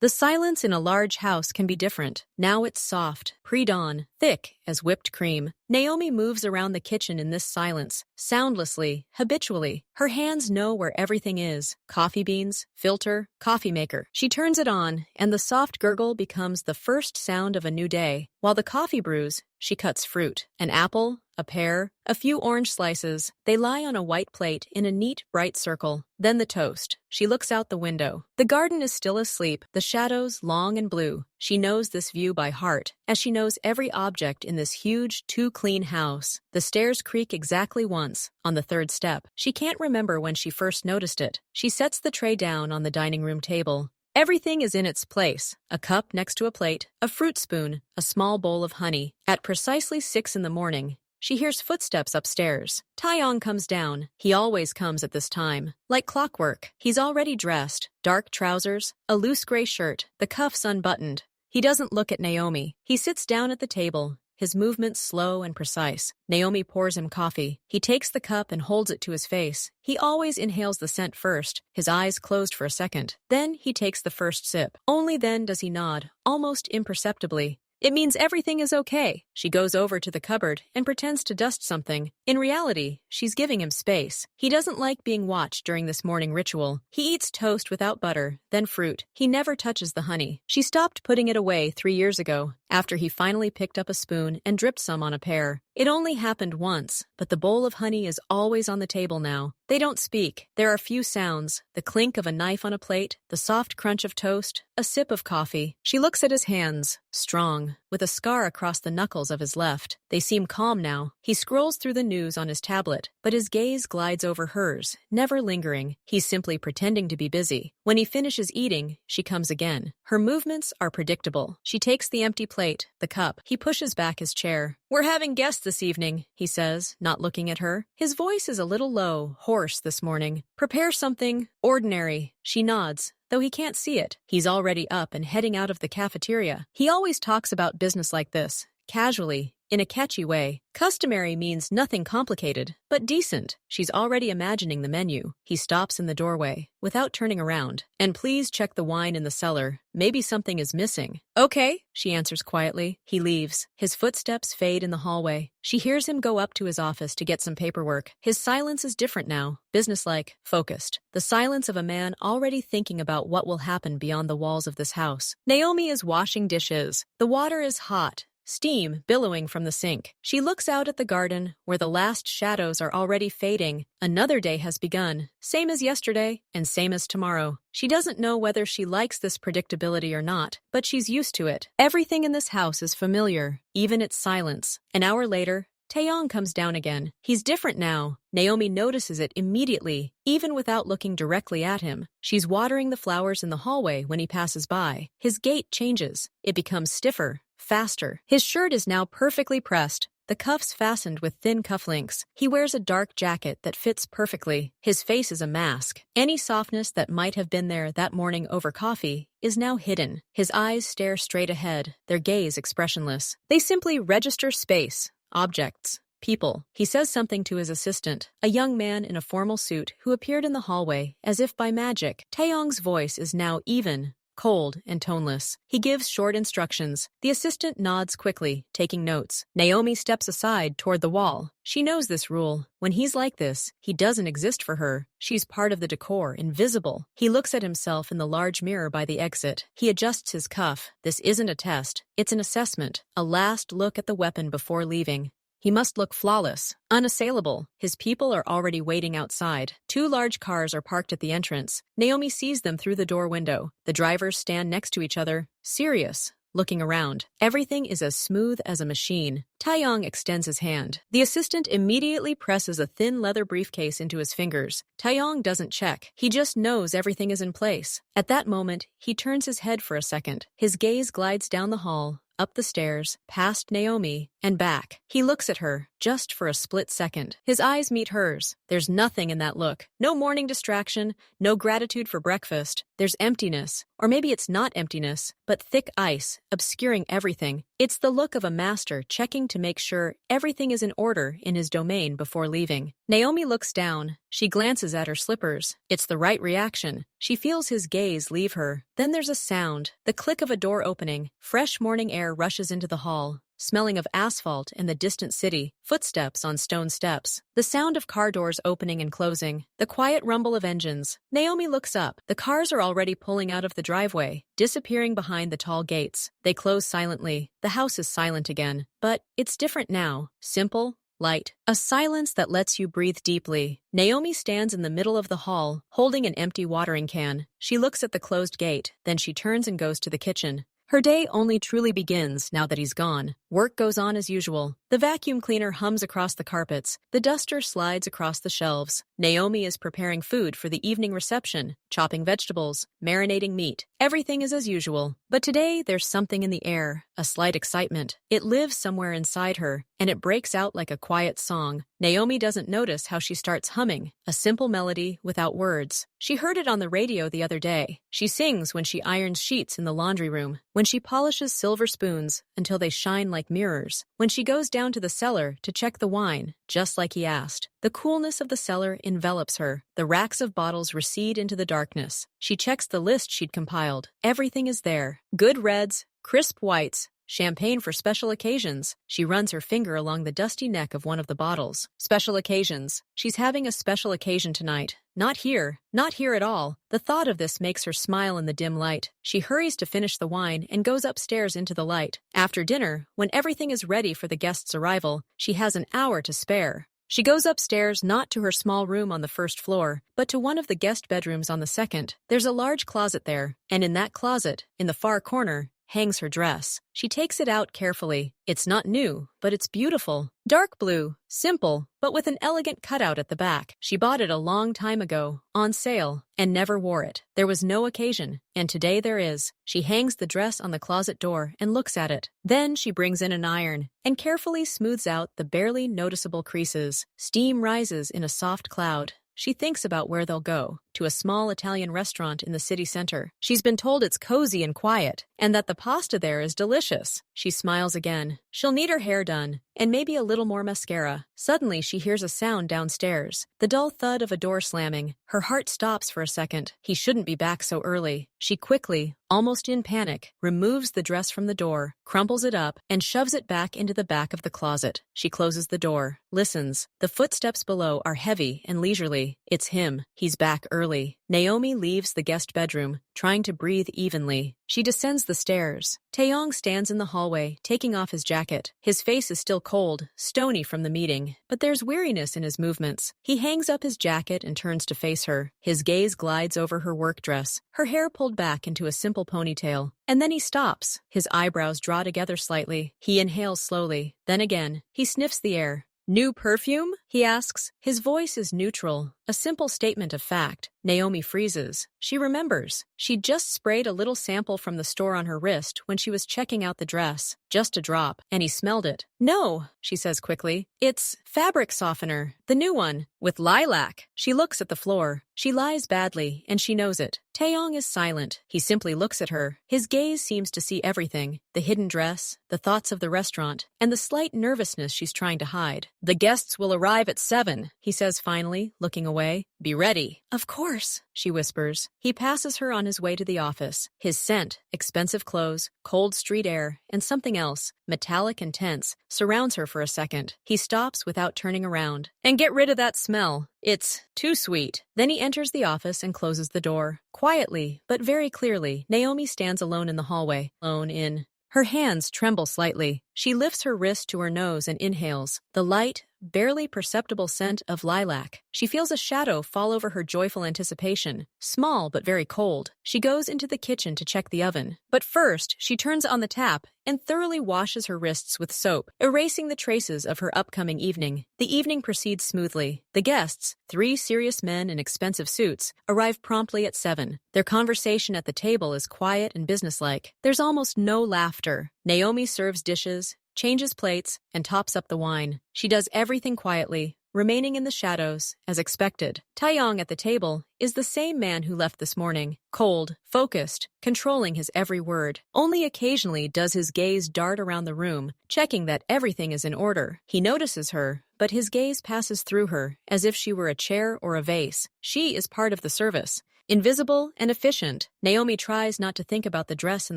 The silence in a large house can be different. Now it's soft, pre-dawn, thick as whipped cream. Naomi moves around the kitchen in this silence, soundlessly, habitually. Her hands know where everything is. Coffee beans, filter, coffee maker. She turns it on, and the soft gurgle becomes the first sound of a new day. While the coffee brews, she cuts fruit. An apple, a pear, a few orange slices. They lie on a white plate in a neat, bright circle. Then the toast. She looks out the window. The garden is still asleep, the shadows long and blue. She knows this view by heart, as she knows every object in this huge, too-clean house. The stairs creak exactly once, on the third step. She can't remember when she first noticed it. She sets the tray down on the dining room table. Everything is in its place. A cup next to a plate, a fruit spoon, a small bowl of honey. At precisely 6 in the morning, she hears footsteps upstairs. Taeyong comes down. He always comes at this time. Like clockwork, he's already dressed. Dark trousers, a loose gray shirt, the cuffs unbuttoned. He doesn't look at Naomi. He sits down at the table, his movements slow and precise. Naomi pours him coffee. He takes the cup and holds it to his face. He always inhales the scent first, his eyes closed for a second. Then he takes the first sip. Only then does he nod, almost imperceptibly. It means everything is okay. She goes over to the cupboard and pretends to dust something. In reality, she's giving him space. He doesn't like being watched during this morning ritual. He eats toast without butter, then fruit. He never touches the honey. She stopped putting it away 3 years ago, after he finally picked up a spoon and dripped some on a pear. It only happened once, but the bowl of honey is always on the table now. They don't speak. There are few sounds. The clink of a knife on a plate, the soft crunch of toast, a sip of coffee. She looks at his hands, strong, with a scar across the knuckles of his left. They seem calm now. He scrolls through the news on his tablet, but his gaze glides over hers, never lingering. He's simply pretending to be busy. When he finishes eating, she comes again. Her movements are predictable. She takes the empty plate, the cup. He pushes back his chair. "We're having guests this evening," he says, not looking at her. His voice is a little low, hoarse this morning. "Prepare something ordinary." She nods, though he can't see it. He's already up and heading out of the cafeteria. He always talks about business like this, casually, in a catchy way. Customary means nothing complicated, but decent. She's already imagining the menu. He stops in the doorway, without turning around. "And please check the wine in the cellar. Maybe something is missing." "Okay," she answers quietly. He leaves. His footsteps fade in the hallway. She hears him go up to his office to get some paperwork. His silence is different now, businesslike, focused. The silence of a man already thinking about what will happen beyond the walls of this house. Naomi is washing dishes. The water is hot, steam billowing from the sink. She looks out at the garden, where the last shadows are already fading. Another day has begun, same as yesterday and same as tomorrow. She doesn't know whether she likes this predictability or not, but she's used to it. Everything in this house is familiar, even its silence. An hour later, Taeyong comes down again. He's different now. Naomi notices it immediately, even without looking directly at him. She's watering the flowers in the hallway when he passes by. His gait changes. It becomes stiffer, faster. His shirt is now perfectly pressed, the cuffs fastened with thin cufflinks. He wears a dark jacket that fits perfectly. His face is a mask. Any softness that might have been there that morning over coffee is now hidden. His eyes stare straight ahead, their gaze expressionless. They simply register space, objects, people. He says something to his assistant, a young man in a formal suit who appeared in the hallway as if by magic. Taeyong's voice is now even, cold and toneless. He gives short instructions. The assistant nods quickly, taking notes. Naomi steps aside toward the wall. She knows this rule. When he's like this, he doesn't exist for her. She's part of the decor, invisible. He looks at himself in the large mirror by the exit. He adjusts his cuff. This isn't a test. It's an assessment. A last look at the weapon before leaving. He must look flawless, unassailable. His people are already waiting outside. 2 large cars are parked at the entrance. Naomi sees them through the door window. The drivers stand next to each other, serious, looking around. Everything is as smooth as a machine. Taeyong extends his hand. The assistant immediately presses a thin leather briefcase into his fingers. Taeyong doesn't check. He just knows everything is in place. At that moment, he turns his head for a second. His gaze glides down the hall, up the stairs, past Naomi, and back. He looks at her, just for a split second. His eyes meet hers. There's nothing in that look. No morning distraction, no gratitude for breakfast. There's emptiness. Or maybe it's not emptiness, but thick ice, obscuring everything. It's the look of a master checking to make sure everything is in order in his domain before leaving. Naomi looks down. She glances at her slippers. It's the right reaction. She feels his gaze leave her. Then there's a sound, the click of a door opening. Fresh morning air rushes into the hall, smelling of asphalt and the distant city, footsteps on stone steps, the sound of car doors opening and closing, the quiet rumble of engines. Naomi looks up. The cars are already pulling out of the driveway, disappearing behind the tall gates. They close silently. The house is silent again. But it's different now. Simple, light. A silence that lets you breathe deeply. Naomi stands in the middle of the hall, holding an empty watering can. She looks at the closed gate, then she turns and goes to the kitchen. Her day only truly begins now that he's gone. Work goes on as usual. The vacuum cleaner hums across the carpets. The duster slides across the shelves. Naomi is preparing food for the evening reception, chopping vegetables, marinating meat. Everything is as usual. But today there's something in the air, a slight excitement. It lives somewhere inside her, and it breaks out like a quiet song. Naomi doesn't notice how she starts humming, a simple melody without words. She heard it on the radio the other day. She sings when she irons sheets in the laundry room, when she polishes silver spoons until they shine like mirrors, when she goes down to the cellar to check the wine, just like he asked. The coolness of the cellar envelops her. The racks of bottles recede into the darkness. She checks the list she'd compiled. Everything is there. Good reds, crisp whites, champagne for special occasions. She runs her finger along the dusty neck of one of the bottles. Special occasions. She's having a special occasion tonight. Not here at all. The thought of this makes her smile in the dim light. She hurries to finish the wine and goes upstairs into the light. After dinner, when everything is ready for the guest's arrival, she has an hour to spare. She goes upstairs not to her small room on the first floor, but to one of the guest bedrooms on the second. There's a large closet there, and in that closet, in the far corner, hangs her dress. She takes it out carefully. It's not new, but it's beautiful. Dark blue, simple, but with an elegant cutout at the back. She bought it a long time ago, on sale, and never wore it. There was no occasion, and today there is. She hangs the dress on the closet door and looks at it. Then she brings in an iron and carefully smooths out the barely noticeable creases. Steam rises in a soft cloud. She thinks about where they'll go, to a small Italian restaurant in the city center. She's been told it's cozy and quiet, and that the pasta there is delicious. She smiles again. She'll need her hair done, and maybe a little more mascara. Suddenly, she hears a sound downstairs, the dull thud of a door slamming. Her heart stops for a second. He shouldn't be back so early. She quickly, almost in panic, removes the dress from the door, crumples it up, and shoves it back into the back of the closet. She closes the door, listens. The footsteps below are heavy and leisurely. It's him. He's back early. Naomi leaves the guest bedroom, trying to breathe evenly. She descends the stairs. Taeyong stands in the hallway, taking off his jacket. His face is still cold, stony from the meeting, but there's weariness in his movements. He hangs up his jacket and turns to face her. His gaze glides over her work dress, her hair pulled back into a simple ponytail. And then he stops. His eyebrows draw together slightly. He inhales slowly. Then again, he sniffs the air. "New perfume?" he asks. His voice is neutral, a simple statement of fact. Naomi freezes. She remembers. She'd just sprayed a little sample from the store on her wrist when she was checking out the dress. Just a drop, and he smelled it. "No," she says quickly. "It's fabric softener, the new one, with lilac." She looks at the floor. She lies badly, and she knows it. Taeyong is silent. He simply looks at her. His gaze seems to see everything. The hidden dress, the thoughts of the restaurant, and the slight nervousness she's trying to hide. "The guests will arrive at 7, he says finally, looking away. "Be ready." "Of course," she whispers. He passes her on his way to the office. His scent, expensive clothes, cold street air, and something else, metallic and tense, surrounds her for a second. He stops without turning around. "And get rid of that smell. It's too sweet." Then he enters the office and closes the door. Quietly, but very clearly, Naomi stands alone in the hallway. Alone in. Her hands tremble slightly. She lifts her wrist to her nose and inhales. The light, barely perceptible scent of lilac. She feels a shadow fall over her joyful anticipation, small but very cold. She goes into the kitchen to check the oven. But first, she turns on the tap and thoroughly washes her wrists with soap, erasing the traces of her upcoming evening. The evening proceeds smoothly. The guests, 3 serious men in expensive suits, arrive promptly at 7. Their conversation at the table is quiet and businesslike. There's almost no laughter. Naomi serves dishes, changes plates, and tops up the wine. She does everything quietly, remaining in the shadows, as expected. Taeyong at the table is the same man who left this morning, cold, focused, controlling his every word. Only occasionally does his gaze dart around the room, checking that everything is in order. He notices her, but his gaze passes through her, as if she were a chair or a vase. She is part of the service. Invisible and efficient, Naomi tries not to think about the dress in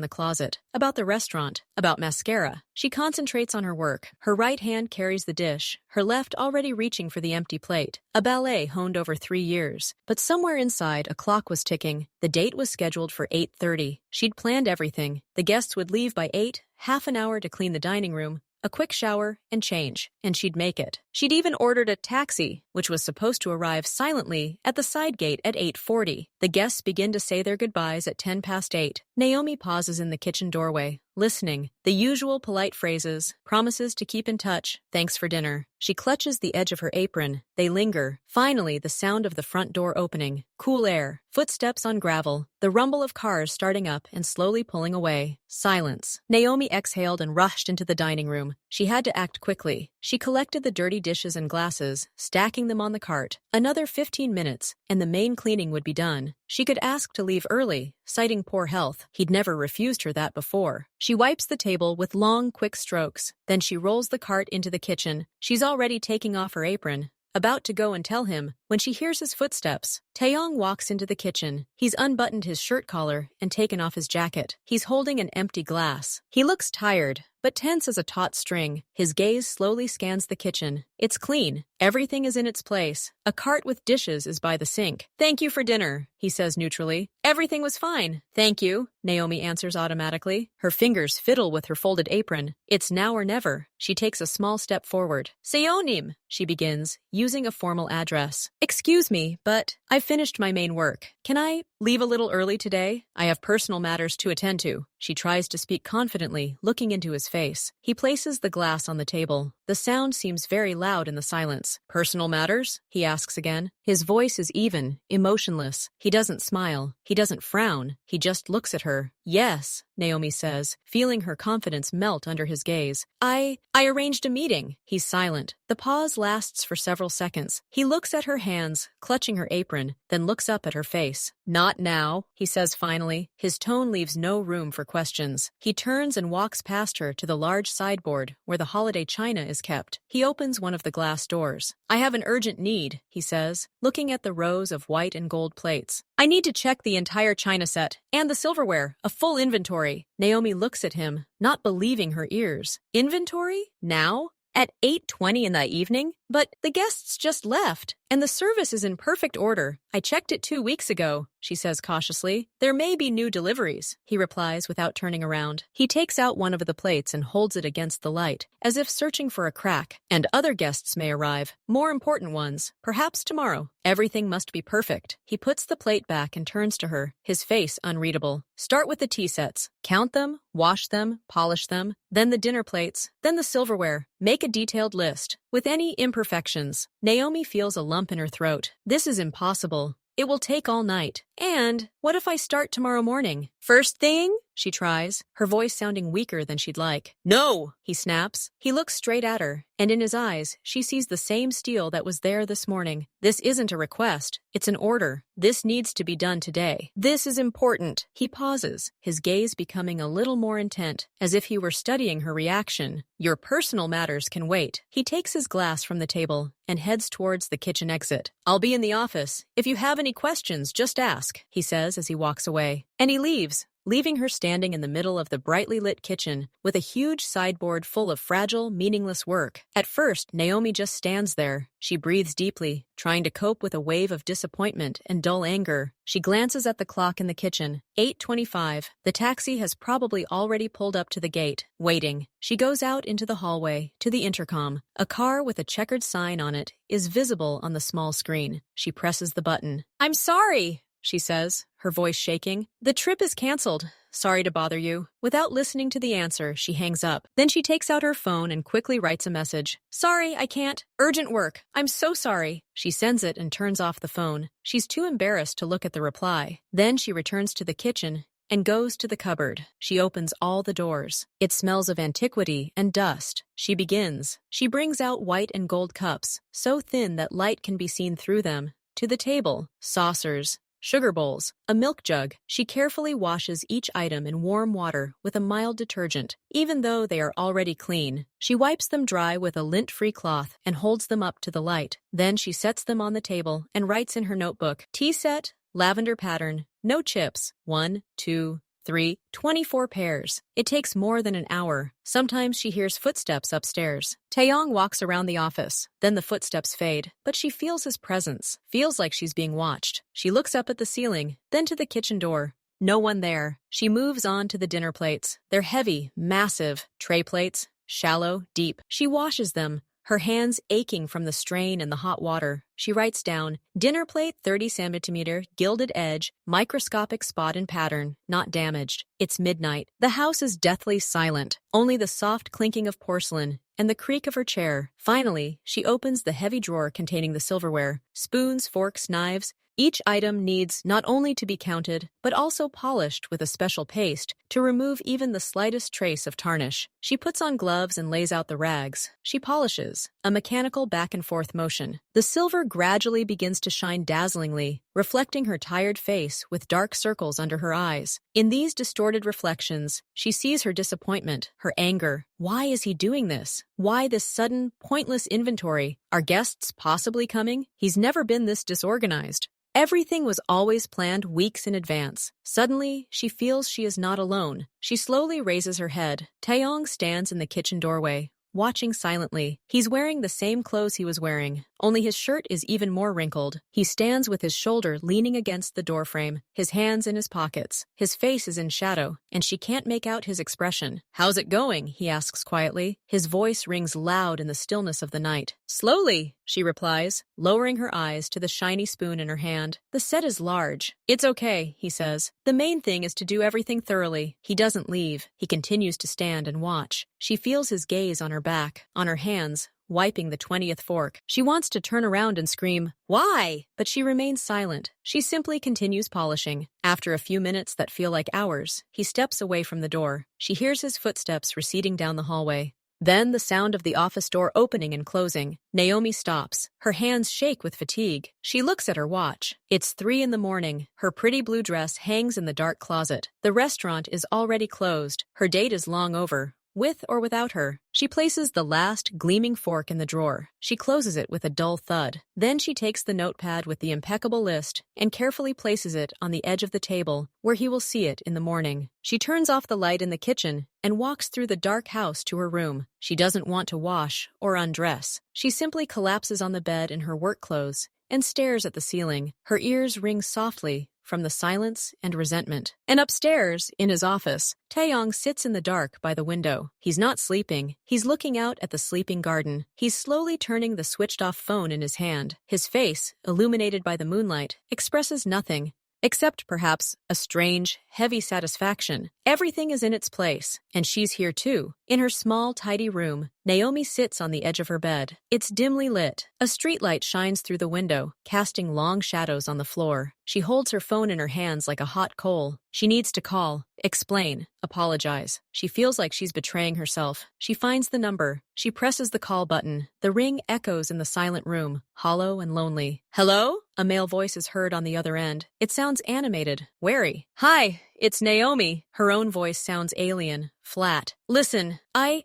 the closet, about the restaurant, about mascara. She concentrates on her work. Her right hand carries the dish, her left already reaching for the empty plate. A ballet honed over 3 years. But somewhere inside, a clock was ticking. The date was scheduled for 8:30. She'd planned everything. The guests would leave by 8, half an hour to clean the dining room, a quick shower, and change, and she'd make it. She'd even ordered a taxi, which was supposed to arrive silently at the side gate at 8:40. The guests begin to say their goodbyes at 8:10. Naomi pauses in the kitchen doorway, listening. The usual polite phrases, promises to keep in touch, thanks for dinner. She clutches the edge of her apron. They linger. Finally, the sound of the front door opening. Cool air. Footsteps on gravel. The rumble of cars starting up and slowly pulling away. Silence. Naomi exhaled and rushed into the dining room. She had to act quickly. She collected the dirty dishes and glasses, stacking them on the cart. Another 15 minutes, and the main cleaning would be done. She could ask to leave early, citing poor health. He'd never refused her that before. She wipes the table with long, quick strokes. Then she rolls the cart into the kitchen. She's already taking off her apron, about to go and tell him, when she hears his footsteps. Taeyong walks into the kitchen. He's unbuttoned his shirt collar and taken off his jacket. He's holding an empty glass. He looks tired, but tense as a taut string. His gaze slowly scans the kitchen. It's clean. Everything is in its place. A cart with dishes is by the sink. "Thank you for dinner," he says neutrally. "Everything was fine." "Thank you," Naomi answers automatically. Her fingers fiddle with her folded apron. It's now or never. She takes a small step forward. "Seonim," she begins, using a formal address. "Excuse me, but I've finished my main work. Can I leave a little early today? I have personal matters to attend to." She tries to speak confidently, looking into his face. He places the glass on the table. The sound seems very loud in the silence. "Personal matters?" he asks again. His voice is even, emotionless. He doesn't smile. He doesn't frown. He just looks at her. "Yes," Naomi says, feeling her confidence melt under his gaze. I arranged a meeting." He's silent. The pause lasts for several seconds. He looks at her hands, clutching her apron, then looks up at her face. "Not now," he says finally. His tone leaves no room for questions. He turns and walks past her to the large sideboard where the holiday china is kept. He opens one of the glass doors. "I have an urgent need," he says, looking at the rows of white and gold plates. "I need to check the entire china set and the silverware, a full inventory." Naomi looks at him, not believing her ears. "Inventory? Now? At 8:20 in the evening? But the guests just left, and the service is in perfect order. I checked it 2 weeks ago," she says cautiously. "There may be new deliveries," he replies without turning around. He takes out one of the plates and holds it against the light, as if searching for a crack. "And other guests may arrive, more important ones, perhaps tomorrow. Everything must be perfect." He puts the plate back and turns to her, his face unreadable. "Start with the tea sets. Count them, wash them, polish them, then the dinner plates, then the silverware. Make a detailed list, with any imperfections." Naomi feels a lump in her throat. This is impossible. It will take all night. "And what if I start tomorrow morning? First thing?" she tries, her voice sounding weaker than she'd like. "No!" he snaps. He looks straight at her, and in his eyes, she sees the same steel that was there this morning. This isn't a request. It's an order. This needs to be done today. This is important. He pauses, his gaze becoming a little more intent, as if he were studying her reaction. "Your personal matters can wait." He takes his glass from the table and heads towards the kitchen exit. "I'll be in the office. If you have any questions, just ask," he says as he walks away. And he leaves, leaving her standing in the middle of the brightly lit kitchen with a huge sideboard full of fragile, meaningless work. At first, Naomi just stands there. She breathes deeply, trying to cope with a wave of disappointment and dull anger. She glances at the clock in the kitchen. 8:25. The taxi has probably already pulled up to the gate, waiting. She goes out into the hallway, to the intercom. A car with a checkered sign on it is visible on the small screen. She presses the button. "I'm sorry," she says, her voice shaking. "The trip is canceled. Sorry to bother you." Without listening to the answer, she hangs up. Then she takes out her phone and quickly writes a message. "Sorry, I can't. Urgent work. I'm so sorry." She sends it and turns off the phone. She's too embarrassed to look at the reply. Then she returns to the kitchen and goes to the cupboard. She opens all the doors. It smells of antiquity and dust. She begins. She brings out white and gold cups, so thin that light can be seen through them, to the table, saucers, sugar bowls, a milk jug. She carefully washes each item in warm water with a mild detergent, even though they are already clean. She wipes them dry with a lint-free cloth and holds them up to the light. Then she sets them on the table and writes in her notebook, tea set, lavender pattern, no chips, 1, 2, 3, 24 pairs. It takes more than an hour. Sometimes she hears footsteps upstairs. Taeyong walks around the office. Then the footsteps fade, but she feels his presence, feels like she's being watched. She looks up at the ceiling, then to the kitchen door. No one there. She moves on to the dinner plates. They're heavy, massive, tray plates, shallow, deep. She washes them, her hands aching from the strain and the hot water. She writes down, dinner plate 30 centimeter, gilded edge, microscopic spot in pattern, not damaged. It's midnight. The house is deathly silent, only the soft clinking of porcelain and the creak of her chair. Finally, she opens the heavy drawer containing the silverware, spoons, forks, knives. Each item needs not only to be counted, but also polished with a special paste to remove even the slightest trace of tarnish. She puts on gloves and lays out the rags. She polishes, a mechanical back-and-forth motion. The silver gradually begins to shine dazzlingly, reflecting her tired face with dark circles under her eyes. In these distorted reflections, she sees her disappointment, her anger. Why is he doing this? Why this sudden, pointless inventory? Are guests possibly coming? He's never been this disorganized. Everything was always planned weeks in advance. Suddenly, she feels she is not alone. She slowly raises her head. Taeyong stands in the kitchen doorway, watching silently. He's wearing the same clothes he was wearing, only his shirt is even more wrinkled. He stands with his shoulder leaning against the doorframe, his hands in his pockets. His face is in shadow, and she can't make out his expression. "How's it going?" he asks quietly. His voice rings loud in the stillness of the night. "Slowly," she replies, lowering her eyes to the shiny spoon in her hand. "The set is large." "It's okay," he says. "The main thing is to do everything thoroughly." He doesn't leave. He continues to stand and watch. She feels his gaze on her back, on her hands, wiping the 20th fork. She wants to turn around and scream, "Why?" But she remains silent. She simply continues polishing. After a few minutes that feel like hours, he steps away from the door. She hears his footsteps receding down the hallway. Then the sound of the office door opening and closing. Naomi stops. Her hands shake with fatigue. She looks at her watch. It's 3 in the morning. Her pretty blue dress hangs in the dark closet. The restaurant is already closed. Her date is long over. With or without her. She places the last gleaming fork in the drawer. She closes it with a dull thud. Then she takes the notepad with the impeccable list and carefully places it on the edge of the table where he will see it in the morning. She turns off the light in the kitchen and walks through the dark house to her room. She doesn't want to wash or undress. She simply collapses on the bed in her work clothes and stares at the ceiling. Her ears ring softly from the silence and resentment. And upstairs, in his office, Taeyong sits in the dark by the window. He's not sleeping. He's looking out at the sleeping garden. He's slowly turning the switched-off phone in his hand. His face, illuminated by the moonlight, expresses nothing, except perhaps a strange, heavy satisfaction. Everything is in its place, and she's here too. In her small, tidy room, Naomi sits on the edge of her bed. It's dimly lit. A streetlight shines through the window, casting long shadows on the floor. She holds her phone in her hands like a hot coal. She needs to call, explain, apologize. She feels like she's betraying herself. She finds the number. She presses the call button. The ring echoes in the silent room, hollow and lonely. "Hello?" A male voice is heard on the other end. It sounds animated, wary. "Hi, it's Naomi." Her own voice sounds alien, flat. "Listen,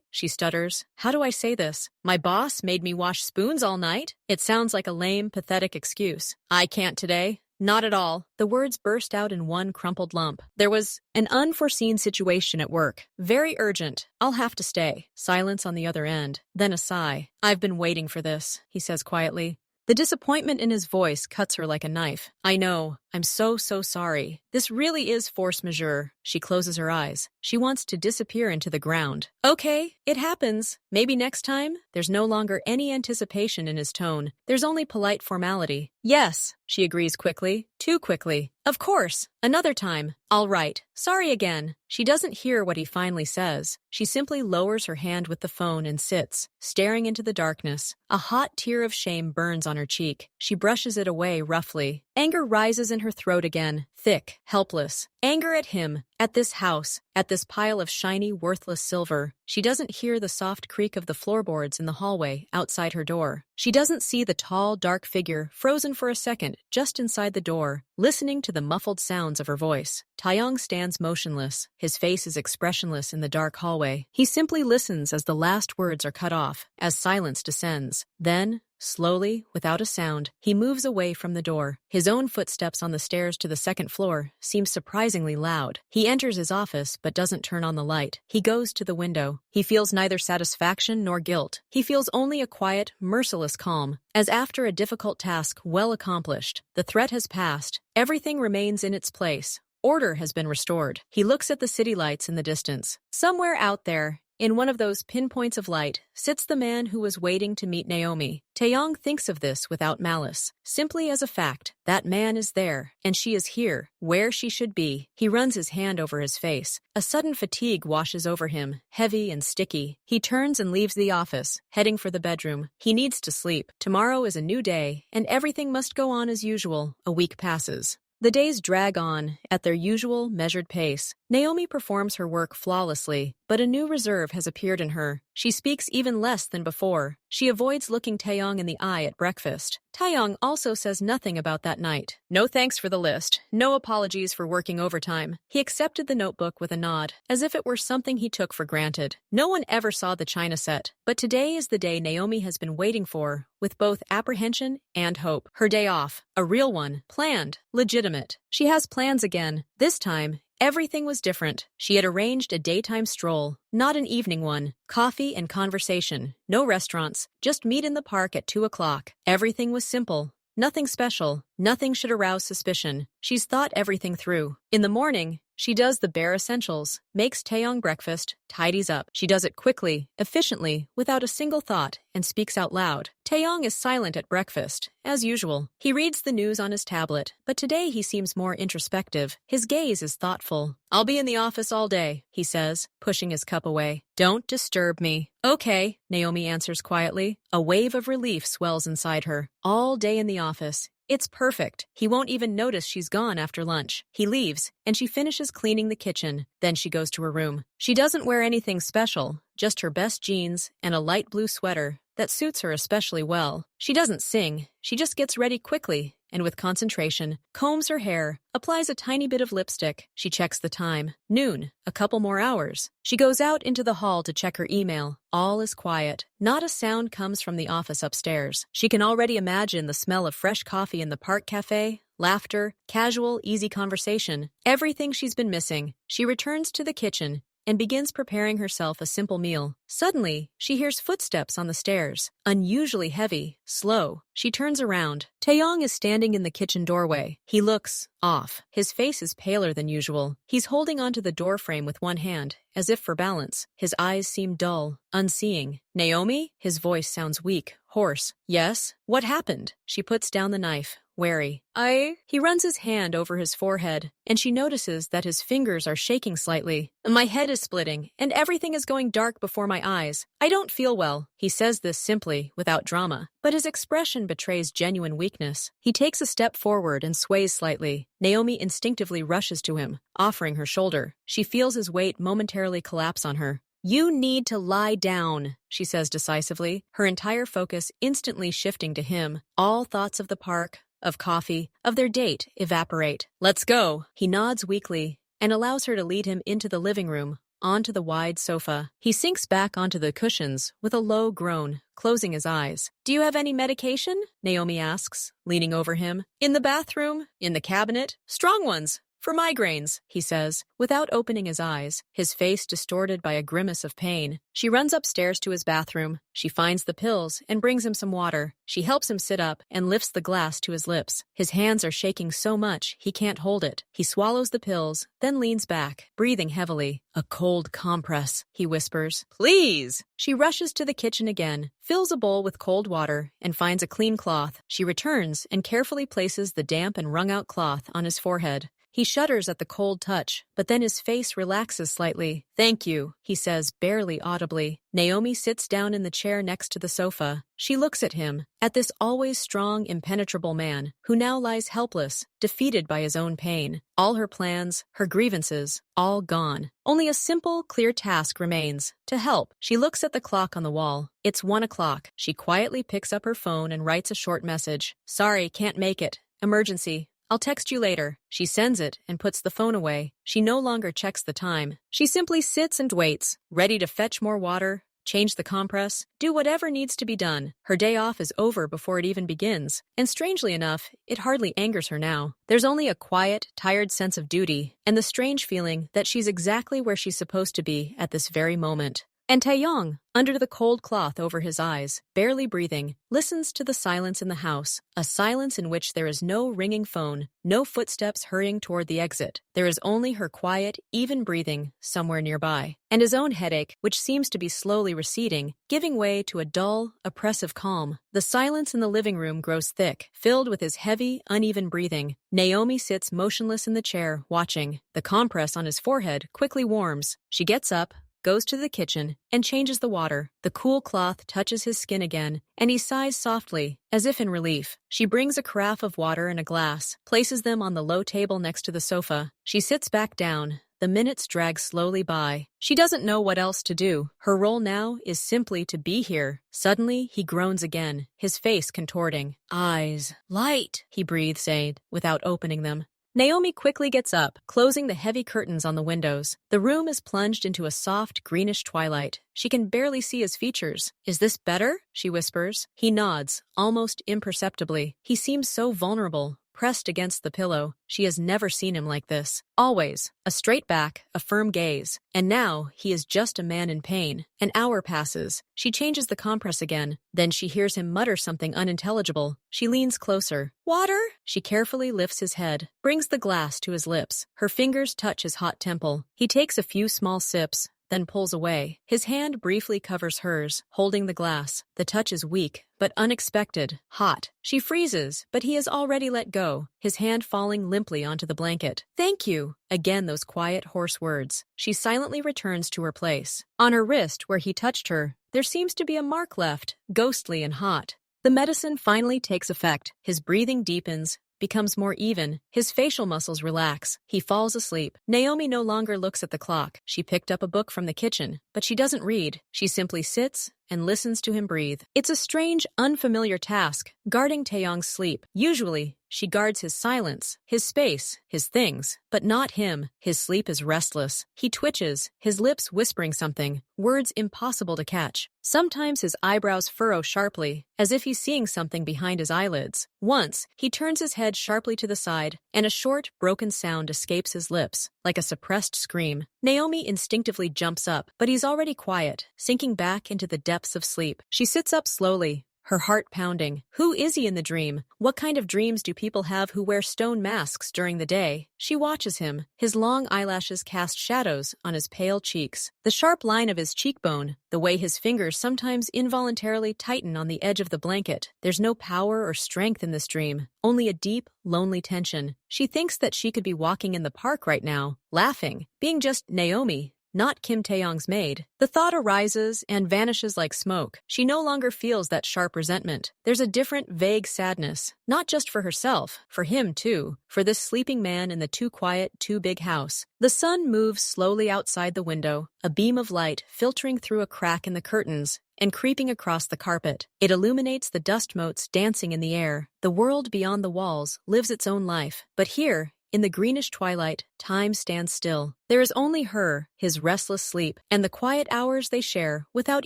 she stutters. "How do I say this? My boss made me wash spoons all night." It sounds like a lame, pathetic excuse. "I can't today. Not at all." The words burst out in one crumpled lump. "There was an unforeseen situation at work. Very urgent. I'll have to stay." Silence on the other end. Then a sigh. "I've been waiting for this," he says quietly. The disappointment in his voice cuts her like a knife. "I know. I'm so sorry. This really is force majeure." She closes her eyes. She wants to disappear into the ground. "Okay, it happens. Maybe next time." There's no longer any anticipation in his tone. There's only polite formality. "Yes," she agrees quickly. Too quickly. "Of course. Another time. All right. Sorry again." She doesn't hear what he finally says. She simply lowers her hand with the phone and sits, staring into the darkness. A hot tear of shame burns on her cheek. She brushes it away roughly. Anger rises in her throat again, thick, helpless. Anger at him, at this house, at this pile of shiny, worthless silver. She doesn't hear the soft creak of the floorboards in the hallway outside her door. She doesn't see the tall, dark figure frozen for a second just inside the door, listening to the muffled sounds of her voice. Taeyong stands motionless. His face is expressionless in the dark hallway. He simply listens as the last words are cut off, as silence descends. Then, slowly, without a sound, he moves away from the door. His own footsteps on the stairs to the second floor seem surprisingly loud. He enters his office but doesn't turn on the light. He goes to the window. He feels neither satisfaction nor guilt. He feels only a quiet, merciless calm, as after a difficult task well accomplished. The threat has passed. Everything remains in its place. Order has been restored. He looks at the city lights in the distance. Somewhere out there, in one of those pinpoints of light, sits the man who was waiting to meet Naomi. Taeyong thinks of this without malice, simply as a fact. That man is there, and she is here, where she should be. He runs his hand over his face. A sudden fatigue washes over him, heavy and sticky. He turns and leaves the office, heading for the bedroom. He needs to sleep. Tomorrow is a new day, and everything must go on as usual. A week passes. The days drag on at their usual, measured pace. Naomi performs her work flawlessly, but a new reserve has appeared in her. She speaks even less than before. She avoids looking Taeyong in the eye at breakfast. Taeyong also says nothing about that night. No thanks for the list. No apologies for working overtime. He accepted the notebook with a nod, as if it were something he took for granted. No one ever saw the china set, but today is the day Naomi has been waiting for, with both apprehension and hope. Her day off. A real one. Planned. Legitimate. She has plans again. This time, everything was different. She had arranged a daytime stroll, not an evening one. Coffee and conversation. No restaurants. Just meet in the park at 2 o'clock. Everything was simple. Nothing special. Nothing should arouse suspicion. She's thought everything through. In the morning, she does the bare essentials, makes Taeyong breakfast, tidies up. She does it quickly, efficiently, without a single thought, and speaks out loud. Taeyong is silent at breakfast, as usual. He reads the news on his tablet, but today he seems more introspective. His gaze is thoughtful. "I'll be in the office all day," he says, pushing his cup away. "Don't disturb me." "Okay," Naomi answers quietly. A wave of relief swells inside her. All day in the office. It's perfect. He won't even notice she's gone after lunch. He leaves, and she finishes cleaning the kitchen. Then she goes to her room. She doesn't wear anything special, just her best jeans and a light blue sweater that suits her especially well. She doesn't sing. She just gets ready quickly and with concentration, combs her hair, applies a tiny bit of lipstick. She checks the time. Noon. A couple more hours. She goes out into the hall to check her email. All is quiet. Not a sound comes from the office upstairs. She can already imagine the smell of fresh coffee in the park cafe, laughter, casual, easy conversation. Everything she's been missing. She returns to the kitchen and begins preparing herself a simple meal. Suddenly, she hears footsteps on the stairs, unusually heavy, slow. She turns around. Taeyong is standing in the kitchen doorway. He looks off. His face is paler than usual. He's holding onto the doorframe with one hand, as if for balance. His eyes seem dull, unseeing. "Naomi?" His voice sounds weak, hoarse. "Yes? What happened?" She puts down the knife, wary. He runs his hand over his forehead, and she notices that his fingers are shaking slightly. "My head is splitting, and everything is going dark before my eyes. I don't feel well." He says this simply, without drama, but his expression betrays genuine weakness. He takes a step forward and sways slightly. Naomi instinctively rushes to him, offering her shoulder. She feels his weight momentarily collapse on her. "You need to lie down," she says decisively, her entire focus instantly shifting to him. All thoughts of the park, of coffee, of their date evaporate. "Let's go." He nods weakly and allows her to lead him into the living room, onto the wide sofa. He sinks back onto the cushions with a low groan, closing his eyes. "Do you have any medication?" Naomi asks, leaning over him. "In the bathroom? In the cabinet? Strong ones. For migraines," he says, without opening his eyes, his face distorted by a grimace of pain. She runs upstairs to his bathroom. She finds the pills and brings him some water. She helps him sit up and lifts the glass to his lips. His hands are shaking so much he can't hold it. He swallows the pills, then leans back, breathing heavily. "A cold compress," he whispers. "Please!" She rushes to the kitchen again, fills a bowl with cold water, and finds a clean cloth. She returns and carefully places the damp and wrung-out cloth on his forehead. He shudders at the cold touch, but then his face relaxes slightly. "Thank you," he says, barely audibly. Naomi sits down in the chair next to the sofa. She looks at him, at this always strong, impenetrable man, who now lies helpless, defeated by his own pain. All her plans, her grievances, all gone. Only a simple, clear task remains: to help. She looks at the clock on the wall. It's 1 o'clock. She quietly picks up her phone and writes a short message. "Sorry, can't make it. Emergency. I'll text you later." She sends it and puts the phone away. She no longer checks the time. She simply sits and waits, ready to fetch more water, change the compress, do whatever needs to be done. Her day off is over before it even begins, and strangely enough, it hardly angers her now. There's only a quiet, tired sense of duty, and the strange feeling that she's exactly where she's supposed to be at this very moment. And Taeyong, under the cold cloth over his eyes, barely breathing, listens to the silence in the house, a silence in which there is no ringing phone, no footsteps hurrying toward the exit. There is only her quiet, even breathing somewhere nearby, and his own headache, which seems to be slowly receding, giving way to a dull, oppressive calm. The silence in the living room grows thick, filled with his heavy, uneven breathing. Naomi sits motionless in the chair, watching. The compress on his forehead quickly warms. She gets up, goes to the kitchen, and changes the water. The cool cloth touches his skin again, and he sighs softly, as if in relief. She brings a carafe of water and a glass, places them on the low table next to the sofa. She sits back down. The minutes drag slowly by. She doesn't know what else to do. Her role now is simply to be here. Suddenly, he groans again, his face contorting. "Eyes. Light," he breathes, without opening them. Naomi quickly gets up, closing the heavy curtains on the windows. The room is plunged into a soft, greenish twilight. She can barely see his features. "Is this better?" she whispers. He nods, almost imperceptibly. He seems so vulnerable, pressed against the pillow. She has never seen him like this. Always. A straight back, a firm gaze. And now, he is just a man in pain. An hour passes. She changes the compress again. Then she hears him mutter something unintelligible. She leans closer. "Water?" She carefully lifts his head, brings the glass to his lips. Her fingers touch his hot temple. He takes a few small sips, then pulls away. His hand briefly covers hers, holding the glass. The touch is weak, but unexpected, hot. She freezes, but he has already let go, his hand falling limply onto the blanket. "Thank you." Again those quiet, hoarse words. She silently returns to her place. On her wrist, where he touched her, there seems to be a mark left, ghostly and hot. The medicine finally takes effect. His breathing deepens, becomes more even. His facial muscles relax. He falls asleep. Naomi no longer looks at the clock. She picked up a book from the kitchen, but she doesn't read. She simply sits and listens to him breathe. It's a strange, unfamiliar task, guarding Taeyong's sleep. Usually, she guards his silence, his space, his things, but not him. His sleep is restless. He twitches, his lips whispering something, words impossible to catch. Sometimes his eyebrows furrow sharply, as if he's seeing something behind his eyelids. Once, he turns his head sharply to the side, and a short, broken sound escapes his lips, like a suppressed scream. Naomi instinctively jumps up, but he's already quiet, sinking back into the depths of sleep. She sits up slowly, her heart pounding. Who is he in the dream? What kind of dreams do people have who wear stone masks during the day? She watches him. His long eyelashes cast shadows on his pale cheeks. The sharp line of his cheekbone, the way his fingers sometimes involuntarily tighten on the edge of the blanket. There's no power or strength in this dream, only a deep, lonely tension. She thinks that she could be walking in the park right now, laughing, being just Naomi, not Kim Taeyong's maid. The thought arises and vanishes like smoke. She no longer feels that sharp resentment. There's a different, vague sadness, not just for herself, for him too, for this sleeping man in the too quiet, too big house. The sun moves slowly outside the window, a beam of light filtering through a crack in the curtains and creeping across the carpet. It illuminates the dust motes dancing in the air. The world beyond the walls lives its own life, but here, in the greenish twilight, time stands still. There is only her, his restless sleep, and the quiet hours they share without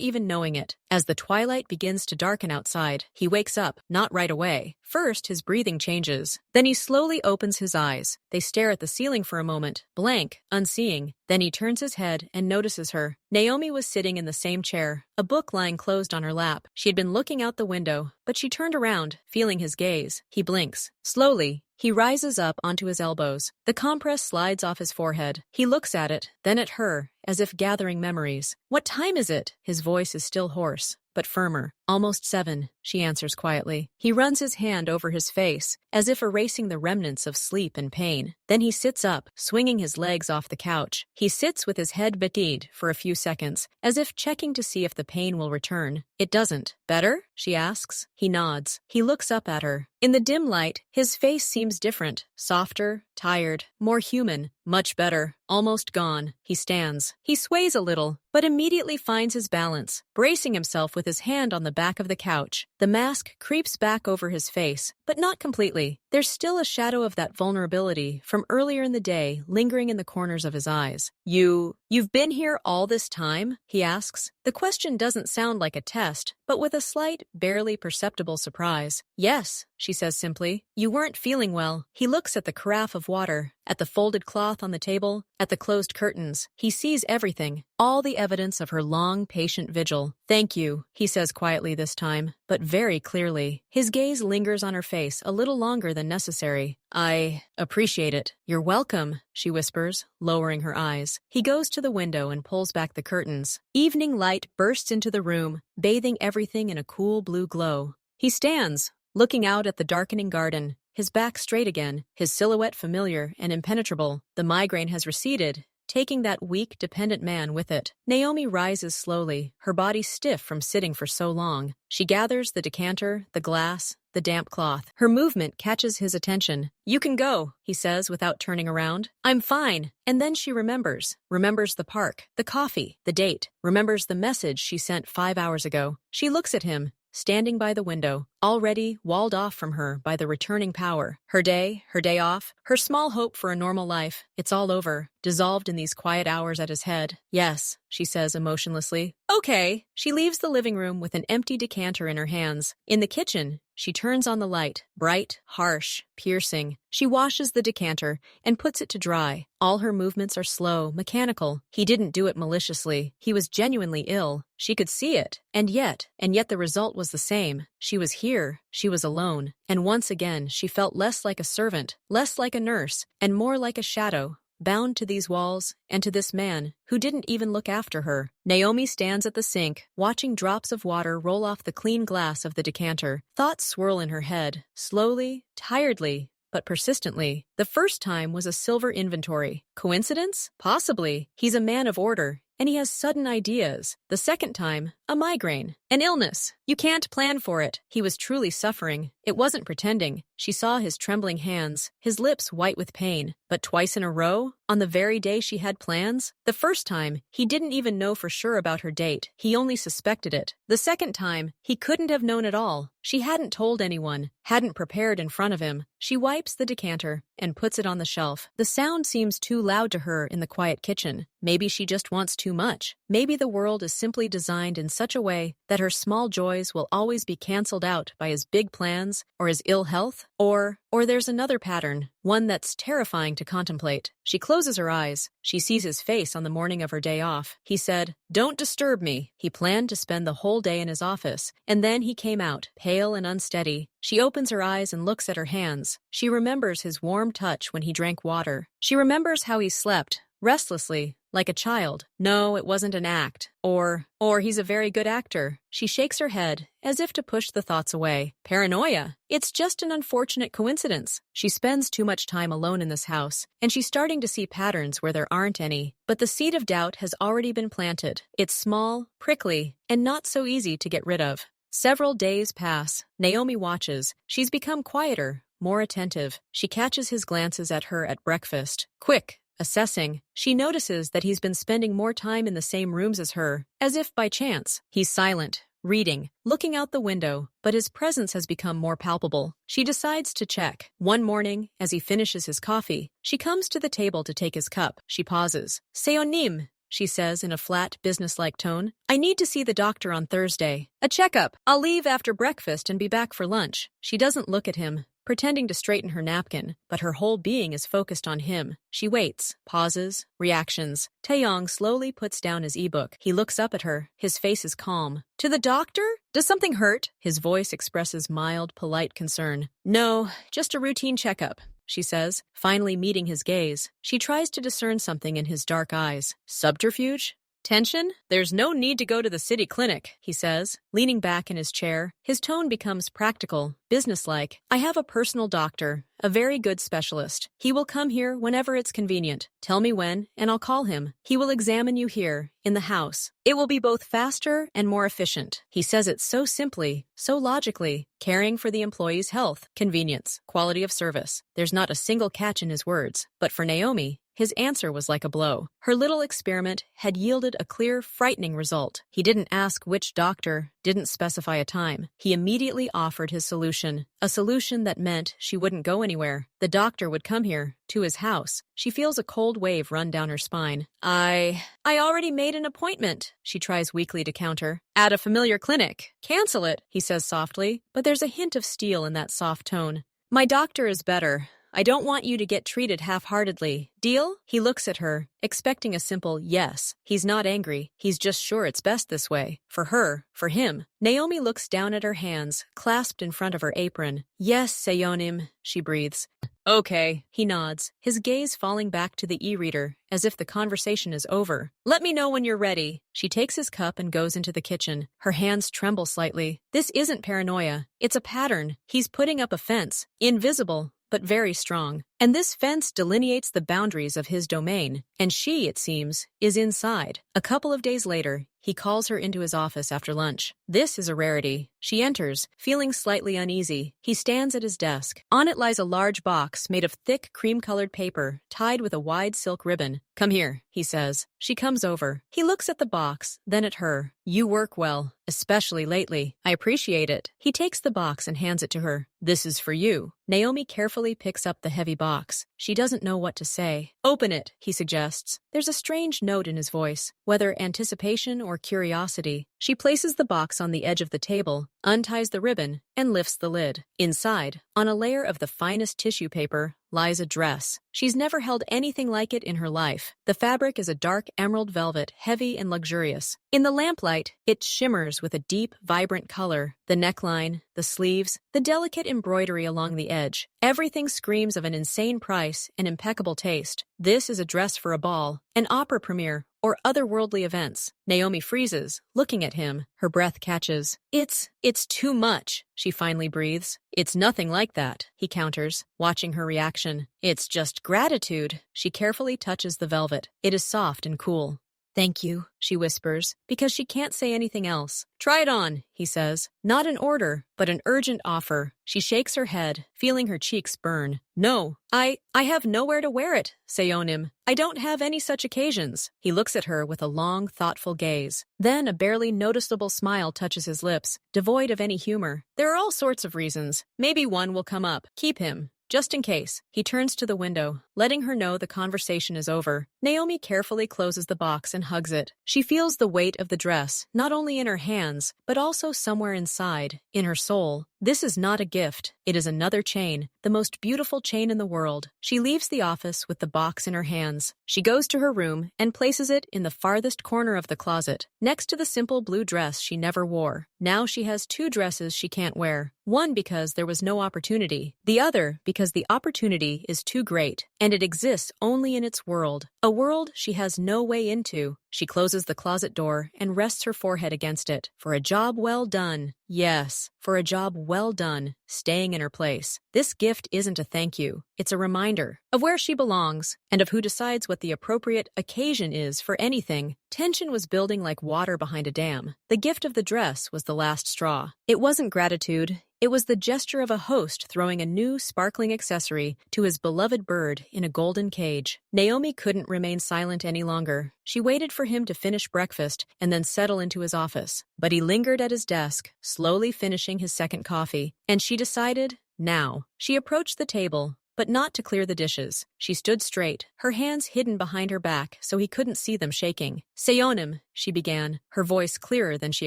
even knowing it. As the twilight begins to darken outside, he wakes up, not right away. First, his breathing changes. Then he slowly opens his eyes. They stare at the ceiling for a moment, blank, unseeing. Then he turns his head and notices her. Naomi was sitting in the same chair, a book lying closed on her lap. She had been looking out the window, but she turned around, feeling his gaze. He blinks. Slowly, he rises up onto his elbows. The compress slides off his forehead. He looks at it, then at her, as if gathering memories. What time is it? His voice is still hoarse, but firmer. Almost 7, she answers quietly. He runs his hand over his face, as if erasing the remnants of sleep and pain. Then he sits up, swinging his legs off the couch. He sits with his head betied for a few seconds, as if checking to see if the pain will return. It doesn't. Better? She asks. He nods. He looks up at her. In the dim light, his face seems different, softer, tired, more human. Much better. Almost gone. He stands. He sways a little, but immediately finds his balance, bracing himself with his hand on the back of the couch. The mask creeps back over his face, but not completely. There's still a shadow of that vulnerability from earlier in the day lingering in the corners of his eyes. You've been here all this time? He asks. The question doesn't sound like a test, but with a slight, barely perceptible surprise. Yes, she says simply. You weren't feeling well. He looks at the carafe of water, at the folded cloth on the table, at the closed curtains. He sees everything, all the evidence of her long, patient vigil. Thank you, he says quietly this time, but very clearly. His gaze lingers on her face a little longer than necessary. I appreciate it. You're welcome, she whispers, lowering her eyes. He goes to the window and pulls back the curtains. Evening light bursts into the room, bathing everything in a cool blue glow. He stands, looking out at the darkening garden, his back straight again, his silhouette familiar and impenetrable. The migraine has receded, taking that weak, dependent man with it. Naomi rises slowly, her body stiff from sitting for so long. She gathers the decanter, the glass, the damp cloth. Her movement catches his attention. You can go, he says without turning around. I'm fine. And then she remembers the park, the coffee, the date, remembers the message she sent 5 hours ago. She looks at him, standing by the window, already walled off from her by the returning power. Her day off, her small hope for a normal life, it's all over, dissolved in these quiet hours at his head. Yes, she says emotionlessly. Okay. She leaves the living room with an empty decanter in her hands. In the kitchen, she turns on the light, bright, harsh, piercing. She washes the decanter and puts it to dry. All her movements are slow, mechanical. He didn't do it maliciously. He was genuinely ill. She could see it. And yet the result was the same. She was here. She was alone. And once again, she felt less like a servant, less like a nurse, and more like a shadow, bound to these walls and to this man who didn't even look after her. Naomi stands at the sink, watching drops of water roll off the clean glass of the decanter. Thoughts swirl in her head, slowly, tiredly, but persistently. The first time was a silver inventory. Coincidence? Possibly. He's a man of order, and he has sudden ideas. The second time, a migraine. An illness. You can't plan for it. He was truly suffering. It wasn't pretending. She saw his trembling hands, his lips white with pain. But twice in a row, on the very day she had plans? The first time, he didn't even know for sure about her date. He only suspected it. The second time, he couldn't have known at all. She hadn't told anyone, hadn't prepared in front of him. She wipes the decanter and puts it on the shelf. The sound seems too loud to her in the quiet kitchen. Maybe she just wants too much. Maybe the world is simply designed in such a way that her small joys will always be canceled out by his big plans or his ill health. Or there's another pattern, one that's terrifying to contemplate. She closes her eyes. She sees his face on the morning of her day off. He said, "Don't disturb me." He planned to spend the whole day in his office, and then he came out, pale and unsteady. She opens her eyes and looks at her hands. She remembers his warm touch when he drank water. She remembers how he slept, restlessly, like a child. No, it wasn't an act. Or he's a very good actor. She shakes her head, as if to push the thoughts away. Paranoia. It's just an unfortunate coincidence. She spends too much time alone in this house, and she's starting to see patterns where there aren't any. But the seed of doubt has already been planted. It's small, prickly, and not so easy to get rid of. Several days pass. Naomi watches. She's become quieter, more attentive. She catches his glances at her at breakfast. Quick. Assessing, she notices that he's been spending more time in the same rooms as her, as if by chance. He's silent, reading, looking out the window, but his presence has become more palpable. She decides to check. One morning, as he finishes his coffee, she comes to the table to take his cup. She pauses. "Seonim," she says in a flat, businesslike tone. "I need to see the doctor on Thursday. A checkup. I'll leave after breakfast and be back for lunch." She doesn't look at him, pretending to straighten her napkin, but her whole being is focused on him. She waits, pauses, reactions. Taeyong slowly puts down his ebook. He looks up at her. His face is calm. "To the doctor? Does something hurt?" His voice expresses mild, polite concern. "No, just a routine checkup. she says, finally meeting his gaze. She tries to discern something in his dark eyes. Subterfuge? Tension? There's no need to go to the city clinic, he says, leaning back in his chair. His tone becomes practical, businesslike. I have a personal doctor, a very good specialist. He will come here whenever it's convenient. Tell me when, and I'll call him. He will examine you here, in the house. It will be both faster and more efficient. He says it so simply, so logically, caring for the employee's health, convenience, quality of service. There's not a single catch in his words. But for Naomi, his answer was like a blow. Her little experiment had yielded a clear, frightening result. He didn't ask which doctor, didn't specify a time. He immediately offered his solution, a solution that meant she wouldn't go anywhere. The doctor would come here, to his house. She feels a cold wave run down her spine. I already made an appointment, she tries weakly to counter. At a familiar clinic. Cancel it, he says softly, but there's a hint of steel in that soft tone. My doctor is better. I don't want you to get treated half-heartedly. Deal? He looks at her, expecting a simple yes. He's not angry. He's just sure it's best this way. For her, for him. Naomi looks down at her hands, clasped in front of her apron. Yes, Seyonim, she breathes. Okay, he nods, his gaze falling back to the e-reader, as if the conversation is over. Let me know when you're ready. She takes his cup and goes into the kitchen. Her hands tremble slightly. This isn't paranoia. It's a pattern. He's putting up a fence. Invisible, but very strong. And this fence delineates the boundaries of his domain, and she, it seems, is inside. A couple of days later, he calls her into his office after lunch. This is a rarity. She enters, feeling slightly uneasy. He stands at his desk. On it lies a large box made of thick cream-colored paper, tied with a wide silk ribbon. Come here, he says. She comes over. He looks at the box, then at her. You work well, especially lately. I appreciate it. He takes the box and hands it to her. This is for you. Naomi carefully picks up the heavy box. She doesn't know what to say. Open it, he suggests. There's a strange note in his voice, whether anticipation or curiosity. She places the box on the edge of the table, unties the ribbon, and lifts the lid. Inside, on a layer of the finest tissue paper, lies a dress. She's never held anything like it in her life. The fabric is a dark emerald velvet, heavy and luxurious. In the lamplight, it shimmers with a deep, vibrant color. The neckline, the sleeves, the delicate embroidery along the edge. Everything screams of an insane price and impeccable taste. This is a dress for a ball, an opera premiere, or otherworldly events. Naomi freezes, looking at him. Her breath catches. It's too much, she finally breathes. It's nothing like that, he counters, watching her reaction. It's just gratitude. She carefully touches the velvet. It is soft and cool. Thank you, she whispers, because she can't say anything else. Try it on, he says. Not an order, but an urgent offer. She shakes her head, feeling her cheeks burn. No, I have nowhere to wear it, Seyonim. I don't have any such occasions. He looks at her with a long, thoughtful gaze. Then a barely noticeable smile touches his lips, devoid of any humor. There are all sorts of reasons. Maybe one will come up. Keep him. Just in case. He turns to the window, letting her know the conversation is over. Naomi carefully closes the box and hugs it. She feels the weight of the dress, not only in her hands, but also somewhere inside, in her soul. This is not a gift. It is another chain, the most beautiful chain in the world. She leaves the office with the box in her hands. She goes to her room and places it in the farthest corner of the closet, next to the simple blue dress she never wore. Now she has two dresses she can't wear. One because there was no opportunity. The other because the opportunity is too great, and it exists only in its world. A world she has no way into. She closes the closet door and rests her forehead against it. For a job well done. Yes, for a job well done, staying in her place. This gift isn't a thank you. It's a reminder of where she belongs and of who decides what the appropriate occasion is for anything. Tension was building like water behind a dam. The gift of the dress was the last straw. It wasn't gratitude. It was the gesture of a host throwing a new, sparkling accessory to his beloved bird in a golden cage. Naomi couldn't remain silent any longer. She waited for him to finish breakfast and then settle into his office. But he lingered at his desk, slowly finishing his second coffee. And she decided, now. She approached the table, but not to clear the dishes. She stood straight, her hands hidden behind her back so he couldn't see them shaking. Seyonim, she began, her voice clearer than she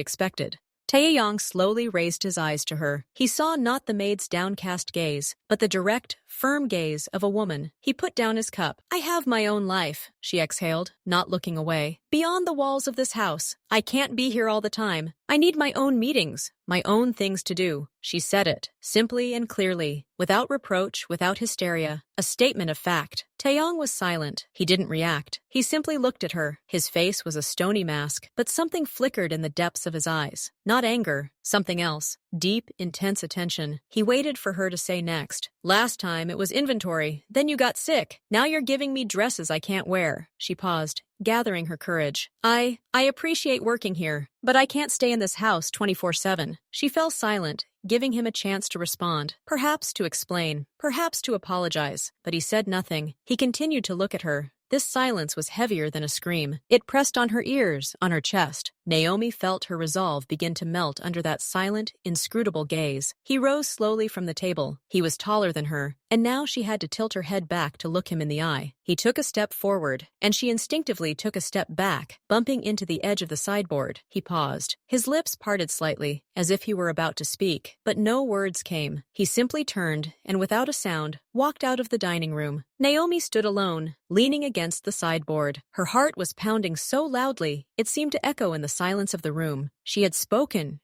expected. Taeyong slowly raised his eyes to her. He saw not the maid's downcast gaze, but the direct, firm gaze of a woman. He put down his cup. I have my own life, she exhaled, not looking away. Beyond the walls of this house. I can't be here all the time. I need my own meetings, my own things to do. She said it, simply and clearly, without reproach, without hysteria, a statement of fact. Taeyong was silent. He didn't react. He simply looked at her. His face was a stony mask, but something flickered in the depths of his eyes. Not anger, something else. Deep, intense attention. He waited for her to say next. Last time it was inventory, then you got sick. Now you're giving me dresses I can't wear. She paused, gathering her courage. I appreciate working here, but I can't stay in this house 24/7. She fell silent, giving him a chance to respond, perhaps to explain, perhaps to apologize, but he said nothing. He continued to look at her. This silence was heavier than a scream. It pressed on her ears, on her chest. Naomi felt her resolve begin to melt under that silent, inscrutable gaze. He rose slowly from the table. He was taller than her, and now she had to tilt her head back to look him in the eye. He took a step forward, and she instinctively took a step back, bumping into the edge of the sideboard. He paused. His lips parted slightly, as if he were about to speak, but no words came. He simply turned, and without a sound, walked out of the dining room. Naomi stood alone, leaning against the sideboard. Her heart was pounding so loudly, it seemed to echo in the silence of the room. She had spoken,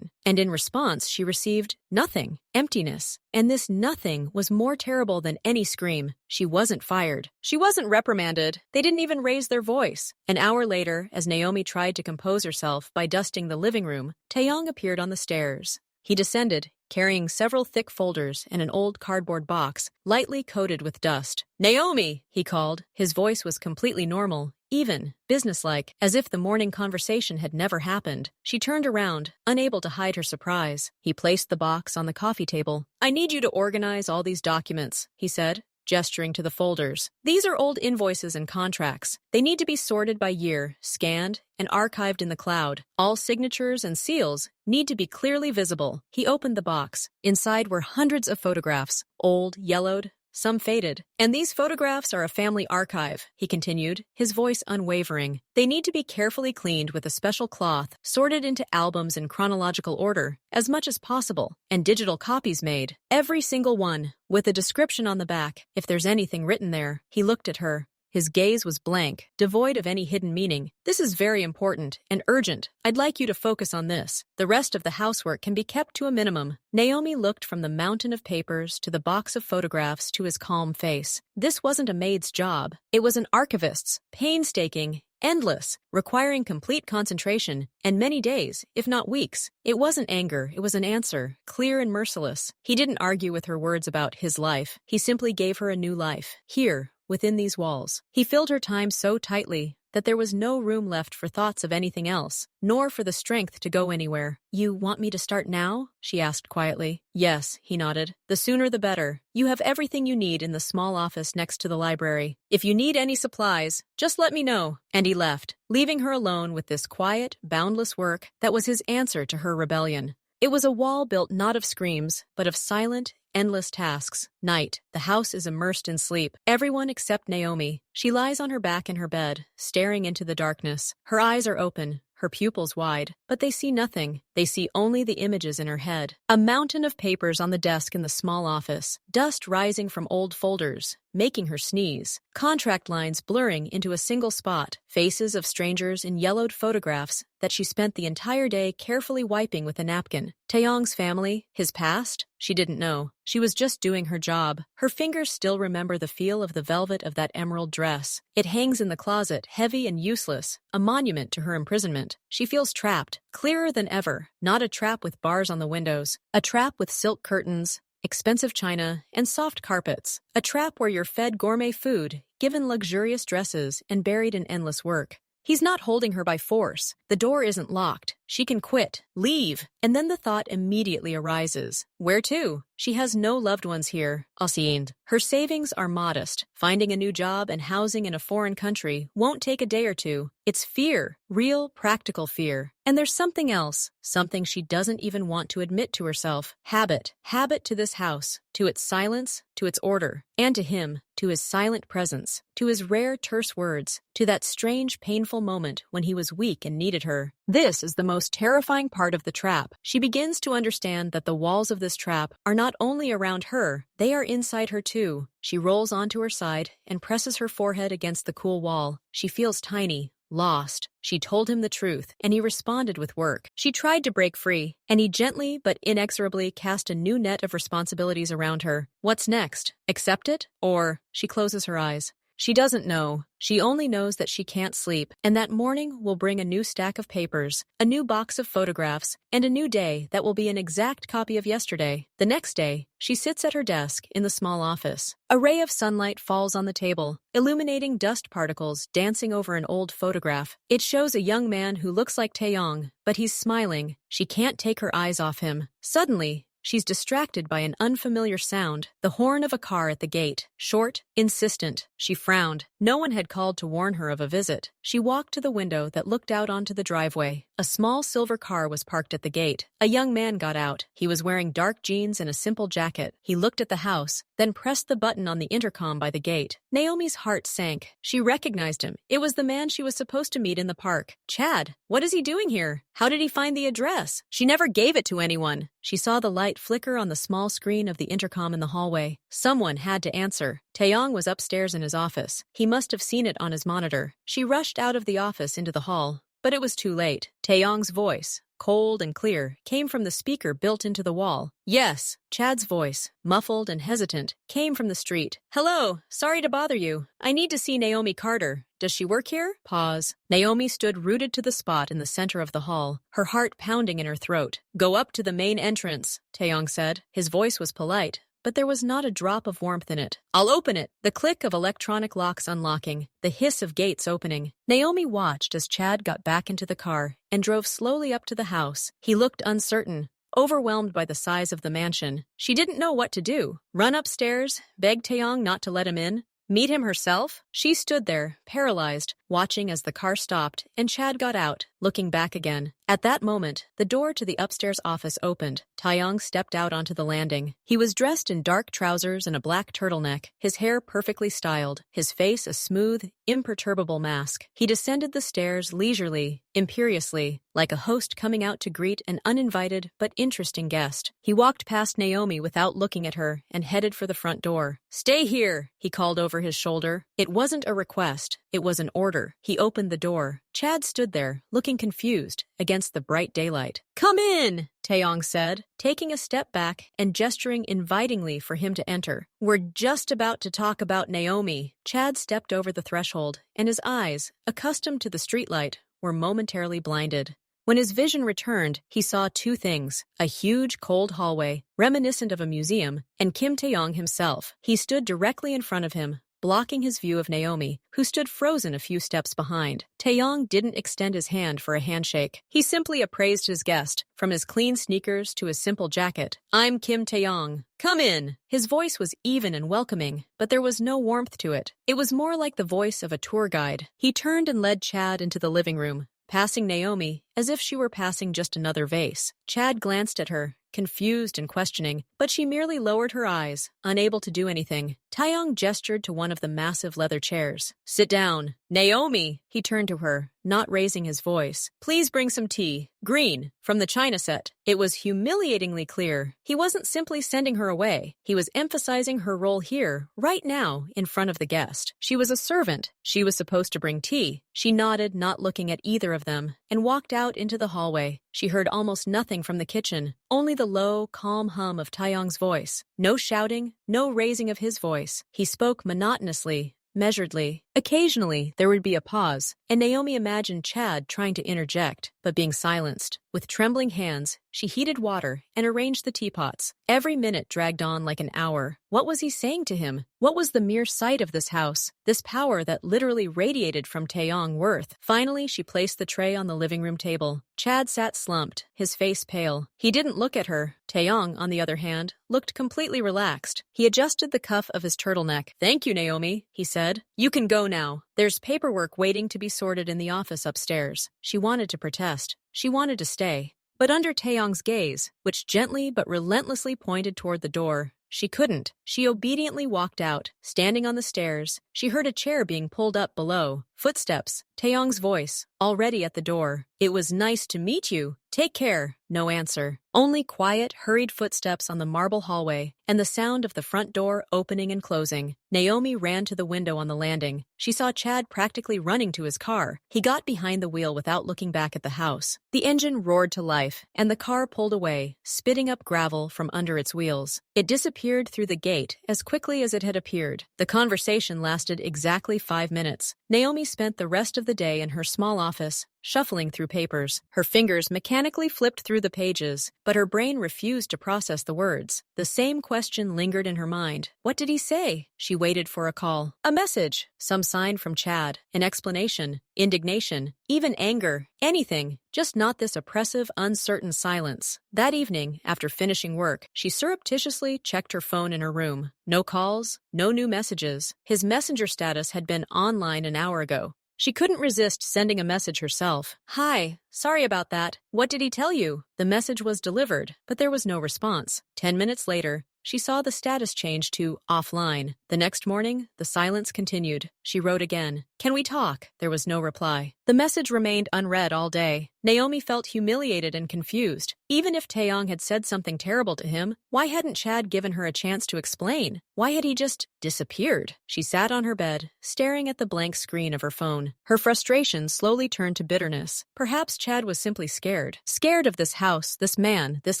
and in response she received nothing, emptiness. And this nothing was more terrible than any scream. She wasn't fired. She wasn't reprimanded. They didn't even raise their voice. An hour later, as Naomi tried to compose herself by dusting the living room, Taeyong appeared on the stairs. He descended, carrying several thick folders and an old cardboard box, lightly coated with dust. "Naomi!" he called. His voice was completely normal, even, businesslike, as if the morning conversation had never happened. She turned around, unable to hide her surprise. He placed the box on the coffee table. "I need you to organize all these documents," he said, gesturing to the folders. "These are old invoices and contracts. They need to be sorted by year, scanned, and archived in the cloud. All signatures and seals need to be clearly visible." He opened the box. Inside were hundreds of photographs, old, yellowed, some faded. "And these photographs are a family archive," he continued, his voice unwavering. "They need to be carefully cleaned with a special cloth, sorted into albums in chronological order, as much as possible, and digital copies made. Every single one, with a description on the back, if there's anything written there." He looked at her. His gaze was blank, devoid of any hidden meaning. "This is very important and urgent. I'd like you to focus on this. The rest of the housework can be kept to a minimum." Naomi looked from the mountain of papers to the box of photographs to his calm face. This wasn't a maid's job. It was an archivist's, painstaking, endless, requiring complete concentration, and many days, if not weeks. It wasn't anger, it was an answer, clear and merciless. He didn't argue with her words about his life. He simply gave her a new life, here, within these walls. He filled her time so tightly that there was no room left for thoughts of anything else, nor for the strength to go anywhere. "You want me to start now?" she asked quietly. "Yes," he nodded. "The sooner the better. You have everything you need in the small office next to the library. If you need any supplies, just let me know." And he left, leaving her alone with this quiet, boundless work that was his answer to her rebellion. It was a wall built not of screams, but of silent, endless tasks. Night. The house is immersed in sleep. Everyone except Naomi. She lies on her back in her bed, staring into the darkness. Her eyes are open, her pupils wide, but they see nothing. They see only the images in her head. A mountain of papers on the desk in the small office, dust rising from old folders, making her sneeze. Contract lines blurring into a single spot, faces of strangers in yellowed photographs that she spent the entire day carefully wiping with a napkin. Taeyong's family, his past, she didn't know. She was just doing her job. Her fingers still remember the feel of the velvet of that emerald dress. It hangs in the closet, heavy and useless, a monument to her imprisonment. She feels trapped, clearer than ever. Not a trap with bars on the windows, a trap with silk curtains, expensive china, and soft carpets. A trap where you're fed gourmet food, given luxurious dresses, and buried in endless work. He's not holding her by force. The door isn't locked. She can quit, leave, and then the thought immediately arises. Where to? She has no loved ones here. Asind. Her savings are modest. Finding a new job and housing in a foreign country won't take a day or two. It's fear, real, practical fear. And there's something else, something she doesn't even want to admit to herself. Habit. Habit to this house, to its silence, to its order, and to him, to his silent presence, to his rare terse words, to that strange, painful moment when he was weak and needed her. This is the most terrifying part of the trap. She begins to understand that the walls of this trap are not only around her, they are inside her too. She rolls onto her side and presses her forehead against the cool wall. She feels tiny, lost. She told him the truth, and he responded with work. She tried to break free, and he gently but inexorably cast a new net of responsibilities around her. What's next? Accept it? Or she closes her eyes. She doesn't know. She only knows that she can't sleep, and that morning will bring a new stack of papers, a new box of photographs, and a new day that will be an exact copy of yesterday. The next day, she sits at her desk in the small office. A ray of sunlight falls on the table, illuminating dust particles dancing over an old photograph. It shows a young man who looks like Taeyong, but he's smiling. She can't take her eyes off him. Suddenly, she's distracted by an unfamiliar sound, the horn of a car at the gate. Short, insistent. She frowned. No one had called to warn her of a visit. She walked to the window that looked out onto the driveway. A small silver car was parked at the gate. A young man got out. He was wearing dark jeans and a simple jacket. He looked at the house, then pressed the button on the intercom by the gate. Naomi's heart sank. She recognized him. It was the man she was supposed to meet in the park. Chad, what is he doing here? How did he find the address? She never gave it to anyone. She saw the light flicker on the small screen of the intercom in the hallway. Someone had to answer. Taeyong was upstairs in his office. He must have seen it on his monitor. She rushed out of the office into the hall, but it was too late. Taeyong's voice, cold and clear, came from the speaker built into the wall. Yes, Chad's voice, muffled and hesitant, came from the street. Hello, sorry to bother you. I need to see Naomi Carter. Does she work here? Pause. Naomi stood rooted to the spot in the center of the hall, her heart pounding in her throat. Go up to the main entrance, Taeyong said. His voice was polite, but there was not a drop of warmth in it. I'll open it. The click of electronic locks unlocking, the hiss of gates opening. Naomi watched as Chad got back into the car and drove slowly up to the house. He looked uncertain, overwhelmed by the size of the mansion. She didn't know what to do. Run upstairs, beg Taeyong not to let him in? Meet him herself? She stood there, paralyzed, watching as the car stopped and Chad got out, looking back again. At that moment, the door to the upstairs office opened. Taeyong stepped out onto the landing. He was dressed in dark trousers and a black turtleneck, his hair perfectly styled, his face a smooth, imperturbable mask. He descended the stairs leisurely, imperiously, like a host coming out to greet an uninvited but interesting guest. He walked past Naomi without looking at her and headed for the front door. Stay here, he called over his shoulder. It wasn't a request, it was an order. He opened the door. Chad stood there, looking confused, against the bright daylight. Come in, Taeyong said, taking a step back and gesturing invitingly for him to enter. We're just about to talk about Naomi. Chad stepped over the threshold, and his eyes, accustomed to the streetlight, were momentarily blinded. When his vision returned, he saw two things: a huge, cold hallway, reminiscent of a museum, and Kim Taeyong himself. He stood directly in front of him, blocking his view of Naomi, who stood frozen a few steps behind. Taeyong didn't extend his hand for a handshake. He simply appraised his guest, from his clean sneakers to his simple jacket. I'm Kim Taeyong. Come in. His voice was even and welcoming, but there was no warmth to it. It was more like the voice of a tour guide. He turned and led Chad into the living room, passing Naomi as if she were passing just another vase. Chad glanced at her, confused and questioning, but she merely lowered her eyes, unable to do anything. Taeyong gestured to one of the massive leather chairs. Sit down. Naomi! He turned to her, not raising his voice. Please bring some tea. Green, from the china set. It was humiliatingly clear. He wasn't simply sending her away. He was emphasizing her role here, right now, in front of the guest. She was a servant. She was supposed to bring tea. She nodded, not looking at either of them, and walked out into the hallway. She heard almost nothing from the kitchen, only the low, calm hum of Taeyong's voice. No shouting, no raising of his voice. He spoke monotonously, measuredly. Occasionally, there would be a pause, and Naomi imagined Chad trying to interject, but being silenced. With trembling hands, she heated water and arranged the teapots. Every minute dragged on like an hour. What was he saying to him? What was the mere sight of this house, this power that literally radiated from Taeyong worth? Finally, she placed the tray on the living room table. Chad sat slumped, his face pale. He didn't look at her. Taeyong, on the other hand, looked completely relaxed. He adjusted the cuff of his turtleneck. Thank you, Naomi, he said. You can go now. There's paperwork waiting to be sorted in the office upstairs. She wanted to protest. She wanted to stay. But under Taeyong's gaze, which gently but relentlessly pointed toward the door, she couldn't. She obediently walked out. Standing on the stairs, she heard a chair being pulled up below. Footsteps. Taeyong's voice, already at the door. It was nice to meet you. Take care. No answer. Only quiet, hurried footsteps on the marble hallway and the sound of the front door opening and closing. Naomi ran to the window on the landing. She saw Chad practically running to his car. He got behind the wheel without looking back at the house. The engine roared to life, and the car pulled away, spitting up gravel from under its wheels. It disappeared through the gate as quickly as it had appeared. The conversation lasted exactly 5 minutes. Naomi spent the rest of the day in her small office, shuffling through papers. Her fingers mechanically flipped through the pages, but her brain refused to process the words. The same question lingered in her mind. What did he say? She waited for a call. A message. Some sign from Chad. An explanation. Indignation. Even anger. Anything. Just not this oppressive, uncertain silence. That evening, after finishing work, she surreptitiously checked her phone in her room. No calls. No new messages. His messenger status had been online an hour ago. She couldn't resist sending a message herself. Hi, sorry about that. What did he tell you? The message was delivered, but there was no response. 10 minutes later, she saw the status change to offline. The next morning, the silence continued. She wrote again. Can we talk? There was no reply. The message remained unread all day. Naomi felt humiliated and confused. Even if Taeyong had said something terrible to him, why hadn't Chad given her a chance to explain? Why had he just disappeared? She sat on her bed, staring at the blank screen of her phone. Her frustration slowly turned to bitterness. Perhaps Chad was simply scared. Scared of this house, this man, this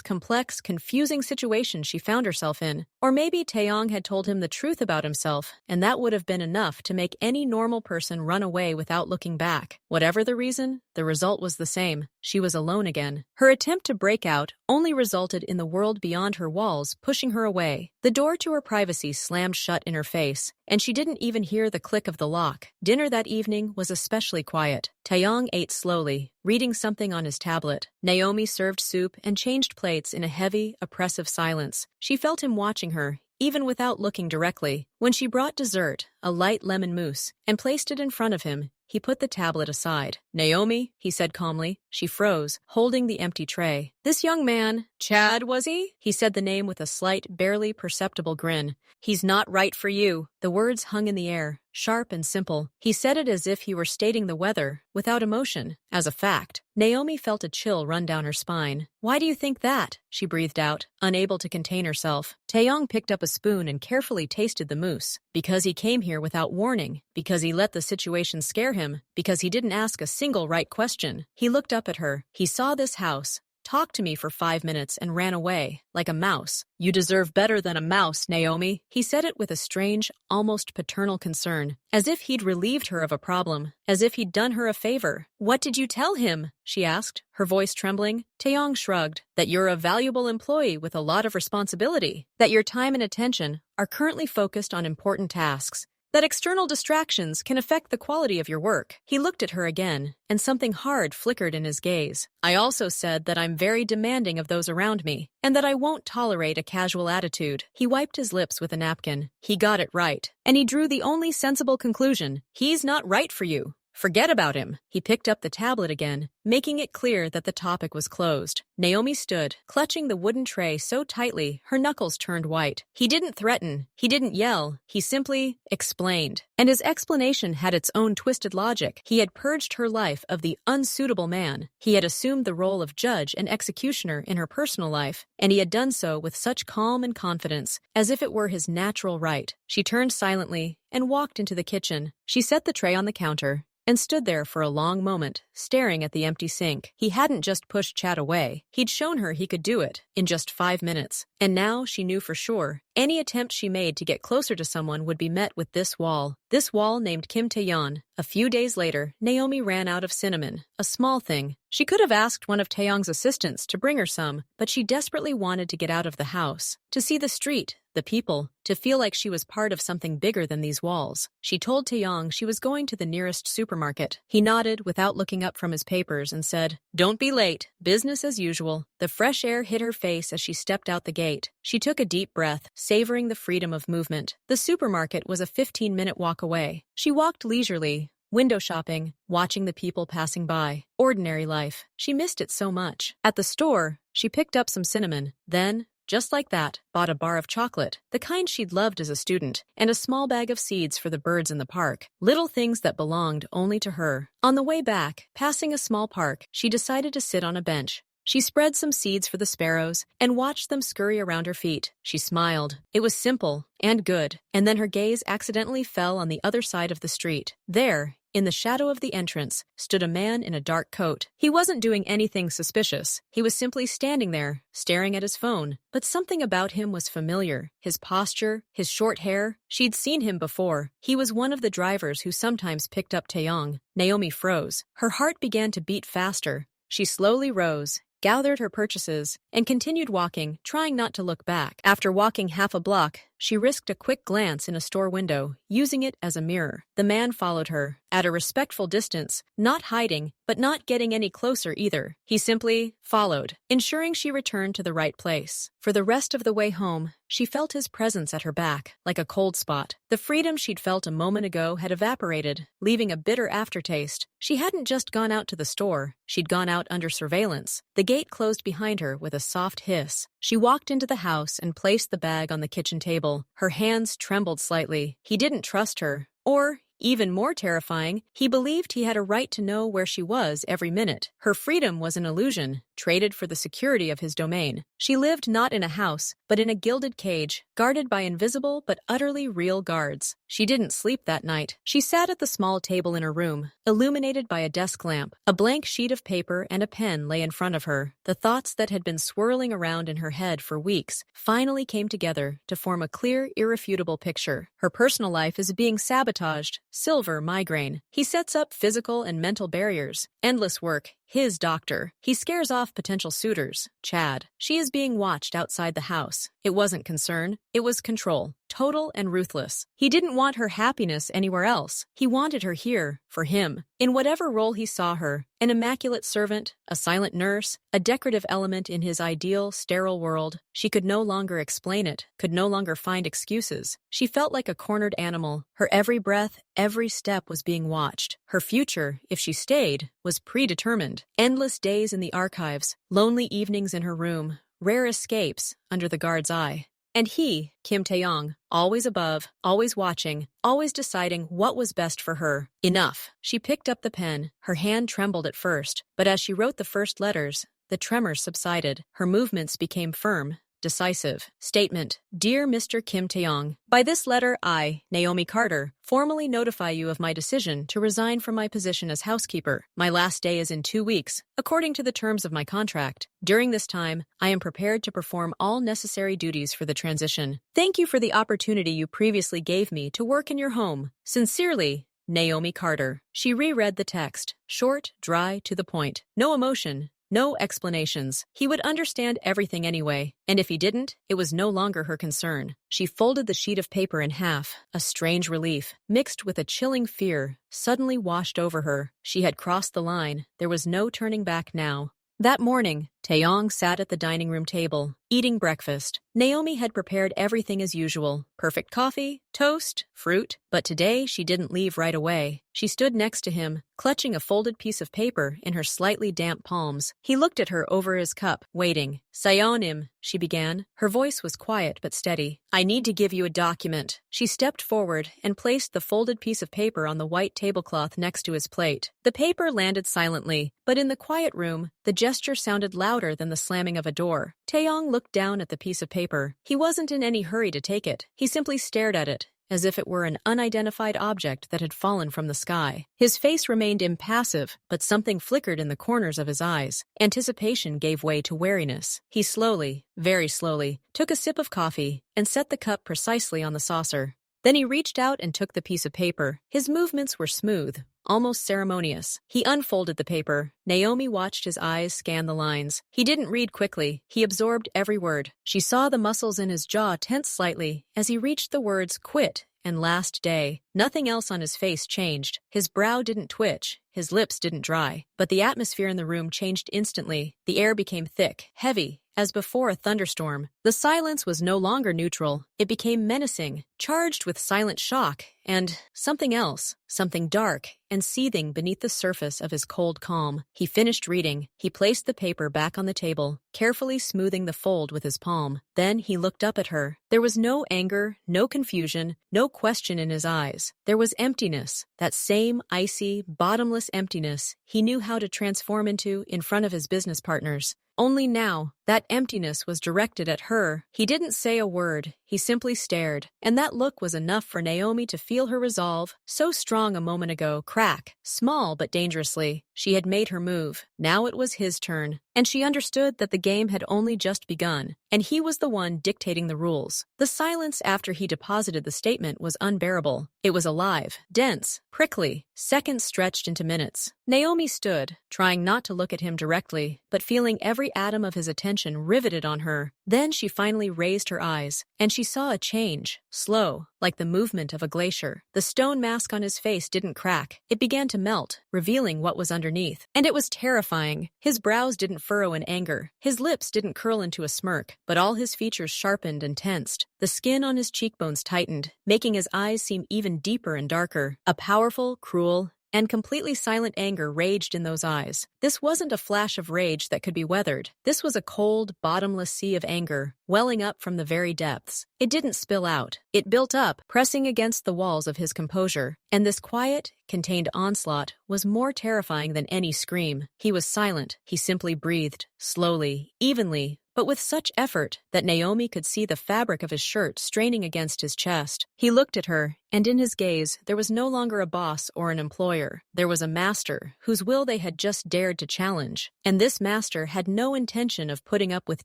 complex, confusing situation she found herself in. Or maybe Taeyong had told him the truth about himself, and that would have been enough to make any normal person run away without looking back. Whatever the reason, the result was the same. She was alone again. Her attempt to break out only resulted in the world beyond her walls pushing her away. The door to her privacy slammed shut in her face, and she didn't even hear the click of the lock. Dinner that evening was especially quiet. Taeyong ate slowly, reading something on his tablet. Naomi served soup and changed plates in a heavy, oppressive silence. She felt him watching her, even without looking directly. When she brought dessert, a light lemon mousse, and placed it in front of him, he put the tablet aside. Naomi, he said calmly. She froze, holding the empty tray. This young man, Chad, was he? He said the name with a slight, barely perceptible grin. He's not right for you. The words hung in the air, sharp and simple. He said it as if he were stating the weather, without emotion, as a fact. Naomi felt a chill run down her spine. Why do you think that? She breathed out, unable to contain herself. Taeyong picked up a spoon and carefully tasted the mousse. Because he came here without warning. Because he let the situation scare him. Because he didn't ask a single right question. He looked up at her. He saw this house, talked to me for 5 minutes, and ran away, like a mouse. You deserve better than a mouse, Naomi. He said it with a strange, almost paternal concern, as if he'd relieved her of a problem, as if he'd done her a favor. What did you tell him? She asked, her voice trembling. Taeyong shrugged. That you're a valuable employee with a lot of responsibility. That your time and attention are currently focused on important tasks. That external distractions can affect the quality of your work. He looked at her again, and something hard flickered in his gaze. I also said that I'm very demanding of those around me, and that I won't tolerate a casual attitude. He wiped his lips with a napkin. He got it right, and he drew the only sensible conclusion. He's not right for you. Forget about him. He picked up the tablet again, making it clear that the topic was closed. Naomi stood, clutching the wooden tray so tightly her knuckles turned white. He didn't threaten. He didn't yell. He simply explained. And his explanation had its own twisted logic. He had purged her life of the unsuitable man. He had assumed the role of judge and executioner in her personal life, and he had done so with such calm and confidence, as if it were his natural right. She turned silently and walked into the kitchen. She set the tray on the counter and stood there for a long moment, staring at the empty sink. He hadn't just pushed Chad away. He'd shown her he could do it in just 5 minutes. And now she knew for sure, any attempt she made to get closer to someone would be met with this wall. This wall named Kim Taeyeon. A few days later, Naomi ran out of cinnamon, a small thing. She could have asked one of Taeyong's assistants to bring her some, but she desperately wanted to get out of the house, to see the street, the people, to feel like she was part of something bigger than these walls. She told Taeyong she was going to the nearest supermarket. He nodded without looking up from his papers and said, Don't be late. Business as usual. The fresh air hit her face as she stepped out the gate. She took a deep breath, savoring the freedom of movement. The supermarket was a 15-minute walk away. She walked leisurely, window shopping, watching the people passing by. Ordinary life. She missed it so much. At the store, she picked up some cinnamon. Then, just like that, bought a bar of chocolate, the kind she'd loved as a student, and a small bag of seeds for the birds in the park. Little things that belonged only to her. On the way back, passing a small park, she decided to sit on a bench. She spread some seeds for the sparrows and watched them scurry around her feet. She smiled. It was simple and good. And then her gaze accidentally fell on the other side of the street. There, in the shadow of the entrance, stood a man in a dark coat. He wasn't doing anything suspicious. He was simply standing there, staring at his phone. But something about him was familiar. His posture, his short hair. She'd seen him before. He was one of the drivers who sometimes picked up Taeyong. Naomi froze. Her heart began to beat faster. She slowly rose, gathered her purchases, and continued walking, trying not to look back. After walking half a block, she risked a quick glance in a store window, using it as a mirror. The man followed her, at a respectful distance, not hiding, but not getting any closer either. He simply followed, ensuring she returned to the right place. For the rest of the way home, she felt his presence at her back, like a cold spot. The freedom she'd felt a moment ago had evaporated, leaving a bitter aftertaste. She hadn't just gone out to the store, she'd gone out under surveillance. The gate closed behind her with a soft hiss. She walked into the house and placed the bag on the kitchen table. Her hands trembled slightly. He didn't trust her. Or, even more terrifying, he believed he had a right to know where she was every minute. Her freedom was an illusion, traded for the security of his domain. She lived not in a house, but in a gilded cage, guarded by invisible but utterly real guards. She didn't sleep that night. She sat at the small table in her room, illuminated by a desk lamp. A blank sheet of paper and a pen lay in front of her. The thoughts that had been swirling around in her head for weeks finally came together to form a clear, irrefutable picture. Her personal life is being sabotaged. Silver migraine. He sets up physical and mental barriers. Endless work. His doctor. He scares off potential suitors. Chad. She is being watched outside the house. It wasn't concern. It was control. Total and ruthless. He didn't want her happiness anywhere else. He wanted her here, for him. In whatever role he saw her, an immaculate servant, a silent nurse, a decorative element in his ideal, sterile world, she could no longer explain it, could no longer find excuses. She felt like a cornered animal. Her every breath, every step was being watched. Her future, if she stayed, was predetermined. Endless days in the archives, lonely evenings in her room, rare escapes under the guard's eye. And he, Kim Taeyong, always above, always watching, always deciding what was best for her. Enough. She picked up the pen. Her hand trembled at first, but as she wrote the first letters, the tremors subsided. Her movements became firm, decisive. Statement. Dear Mr. Kim Taeyong, by this letter I, Naomi Carter, formally notify you of my decision to resign from my position as housekeeper. My last day is in 2 weeks, according to the terms of my contract. During this time, I am prepared to perform all necessary duties for the transition. Thank you for the opportunity you previously gave me to work in your home. Sincerely, Naomi Carter. She reread the text, short, dry, to the point. No emotion. No explanations. He would understand everything anyway, and if he didn't, it was no longer her concern. She folded the sheet of paper in half. A strange relief, mixed with a chilling fear, suddenly washed over her. She had crossed the line. There was no turning back now. That morning, Taeyong sat at the dining room table, eating breakfast. Naomi had prepared everything as usual. Perfect coffee, toast, fruit. But today she didn't leave right away. She stood next to him, clutching a folded piece of paper in her slightly damp palms. He looked at her over his cup, waiting. Sayonim, she began. Her voice was quiet but steady. I need to give you a document. She stepped forward and placed the folded piece of paper on the white tablecloth next to his plate. The paper landed silently, but in the quiet room, the gesture sounded louder than the slamming of a door. Taeyong looked down at the piece of paper. He wasn't in any hurry to take it. He simply stared at it, as if it were an unidentified object that had fallen from the sky. His face remained impassive, but something flickered in the corners of his eyes. Anticipation gave way to wariness. He slowly, very slowly, took a sip of coffee and set the cup precisely on the saucer. Then he reached out and took the piece of paper. His movements were smooth, almost ceremonious. He unfolded the paper. Naomi watched his eyes scan the lines. He didn't read quickly. He absorbed every word. She saw the muscles in his jaw tense slightly as he reached the words quit and last day. Nothing else on his face changed. His brow didn't twitch. His lips didn't dry. But the atmosphere in the room changed instantly. The air became thick, heavy, as before a thunderstorm. The silence was no longer neutral. It became menacing, charged with silent shock, and something else, something dark and seething beneath the surface of his cold calm. He finished reading. He placed the paper back on the table, carefully smoothing the fold with his palm. Then he looked up at her. There was no anger, no confusion, no question in his eyes. There was emptiness, that same icy, bottomless emptiness he knew how to transform into in front of his business partners. Only now, that emptiness was directed at her. He didn't say a word, he simply stared, and that look was enough for Naomi to feel her resolve, so strong a moment ago, crack, small but dangerously. She had made her move. Now it was his turn, and she understood that the game had only just begun, and he was the one dictating the rules. The silence after he deposited the statement was unbearable. It was alive, dense, prickly. Seconds stretched into minutes. Naomi stood, trying not to look at him directly, but feeling every atom of his attention riveted on her. Then she finally raised her eyes, and she saw a change, slow, like the movement of a glacier. The stone mask on his face didn't crack. It began to melt, revealing what was underneath. And it was terrifying. His brows didn't furrow in anger. His lips didn't curl into a smirk, but all his features sharpened and tensed. The skin on his cheekbones tightened, making his eyes seem even deeper and darker. A powerful, cruel, and completely silent anger raged in those eyes. This wasn't a flash of rage that could be weathered. This was a cold, bottomless sea of anger, welling up from the very depths. It didn't spill out. It built up, pressing against the walls of his composure. And this quiet, contained onslaught was more terrifying than any scream. He was silent. He simply breathed, slowly, evenly, but with such effort that Naomi could see the fabric of his shirt straining against his chest. He looked at her, and in his gaze there was no longer a boss or an employer. There was a master whose will they had just dared to challenge. And this master had no intention of putting up with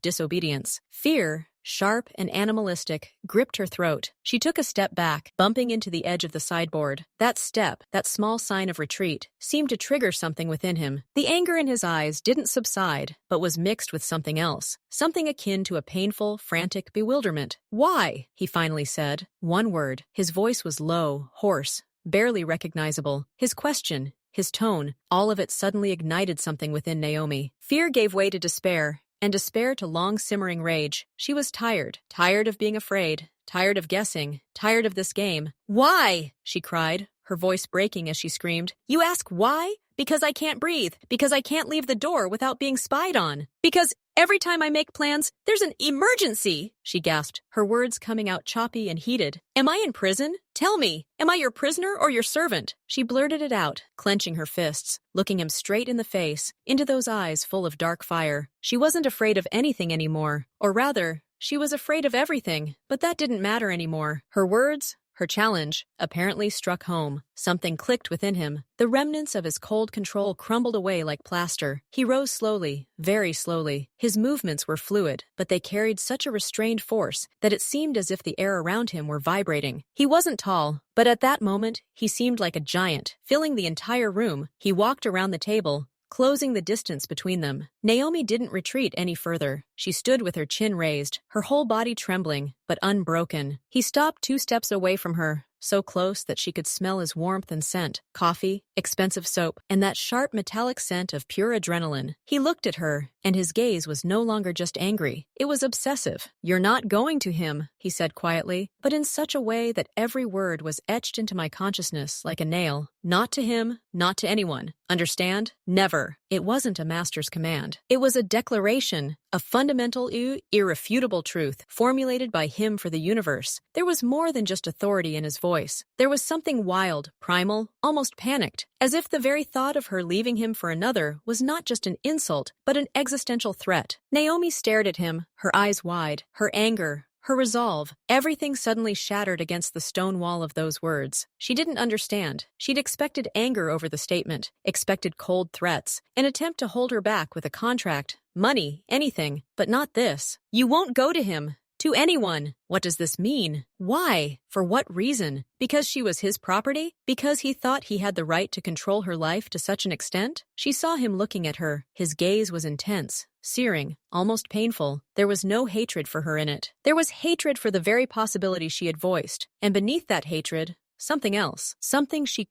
disobedience. Fear, sharp and animalistic, gripped her throat. She took a step back, bumping into the edge of the sideboard. That step, that small sign of retreat, seemed to trigger something within him. The anger in his eyes didn't subside, but was mixed with something else. Something akin to a painful, frantic bewilderment. "Why?" he finally said. One word. His voice was low, hoarse, barely recognizable. His question, his tone, all of it suddenly ignited something within Naomi. Fear gave way to despair, and despair to long-simmering rage. She was tired of being afraid, tired of guessing, tired of this game. "Why?" she cried, her voice breaking as she screamed. "You ask why? Because I can't breathe, because I can't leave the door without being spied on, because every time I make plans, there's an emergency," she gasped, her words coming out choppy and heated. "Am I in prison? Tell me, am I your prisoner or your servant?" She blurted it out, clenching her fists, looking him straight in the face, into those eyes full of dark fire. She wasn't afraid of anything anymore, or rather, she was afraid of everything, but that didn't matter anymore. Her words, her challenge, apparently struck home. Something clicked within him. The remnants of his cold control crumbled away like plaster. He rose slowly, very slowly. His movements were fluid, but they carried such a restrained force that it seemed as if the air around him were vibrating. He wasn't tall, but at that moment, he seemed like a giant, filling the entire room. He walked around the table, closing the distance between them. Naomi didn't retreat any further. She stood with her chin raised, her whole body trembling, but unbroken. He stopped 2 steps away from her, so close that she could smell his warmth and scent, coffee, expensive soap, and that sharp metallic scent of pure adrenaline. He looked at her, and his gaze was no longer just angry. It was obsessive. "You're not going to him," he said quietly, but in such a way that every word was etched into my consciousness like a nail. "Not to him, not to anyone. Understand? Never." It wasn't a master's command. It was a declaration, a fundamental, irrefutable truth, formulated by him for the universe. There was more than just authority in his voice. There was something wild, primal, almost panicked, as if the very thought of her leaving him for another was not just an insult, but an existential threat. Naomi stared at him, her eyes wide, her anger, her resolve, everything suddenly shattered against the stone wall of those words. She didn't understand. She'd expected anger over the statement, expected cold threats, an attempt to hold her back with a contract, money, anything, but not this. "You won't go to him. To anyone." What does this mean? Why? For what reason? Because she was his property? Because he thought he had the right to control her life to such an extent? She saw him looking at her. His gaze was intense, searing, almost painful. There was no hatred for her in it. There was hatred for the very possibility she had voiced. And beneath that hatred, something else. Something she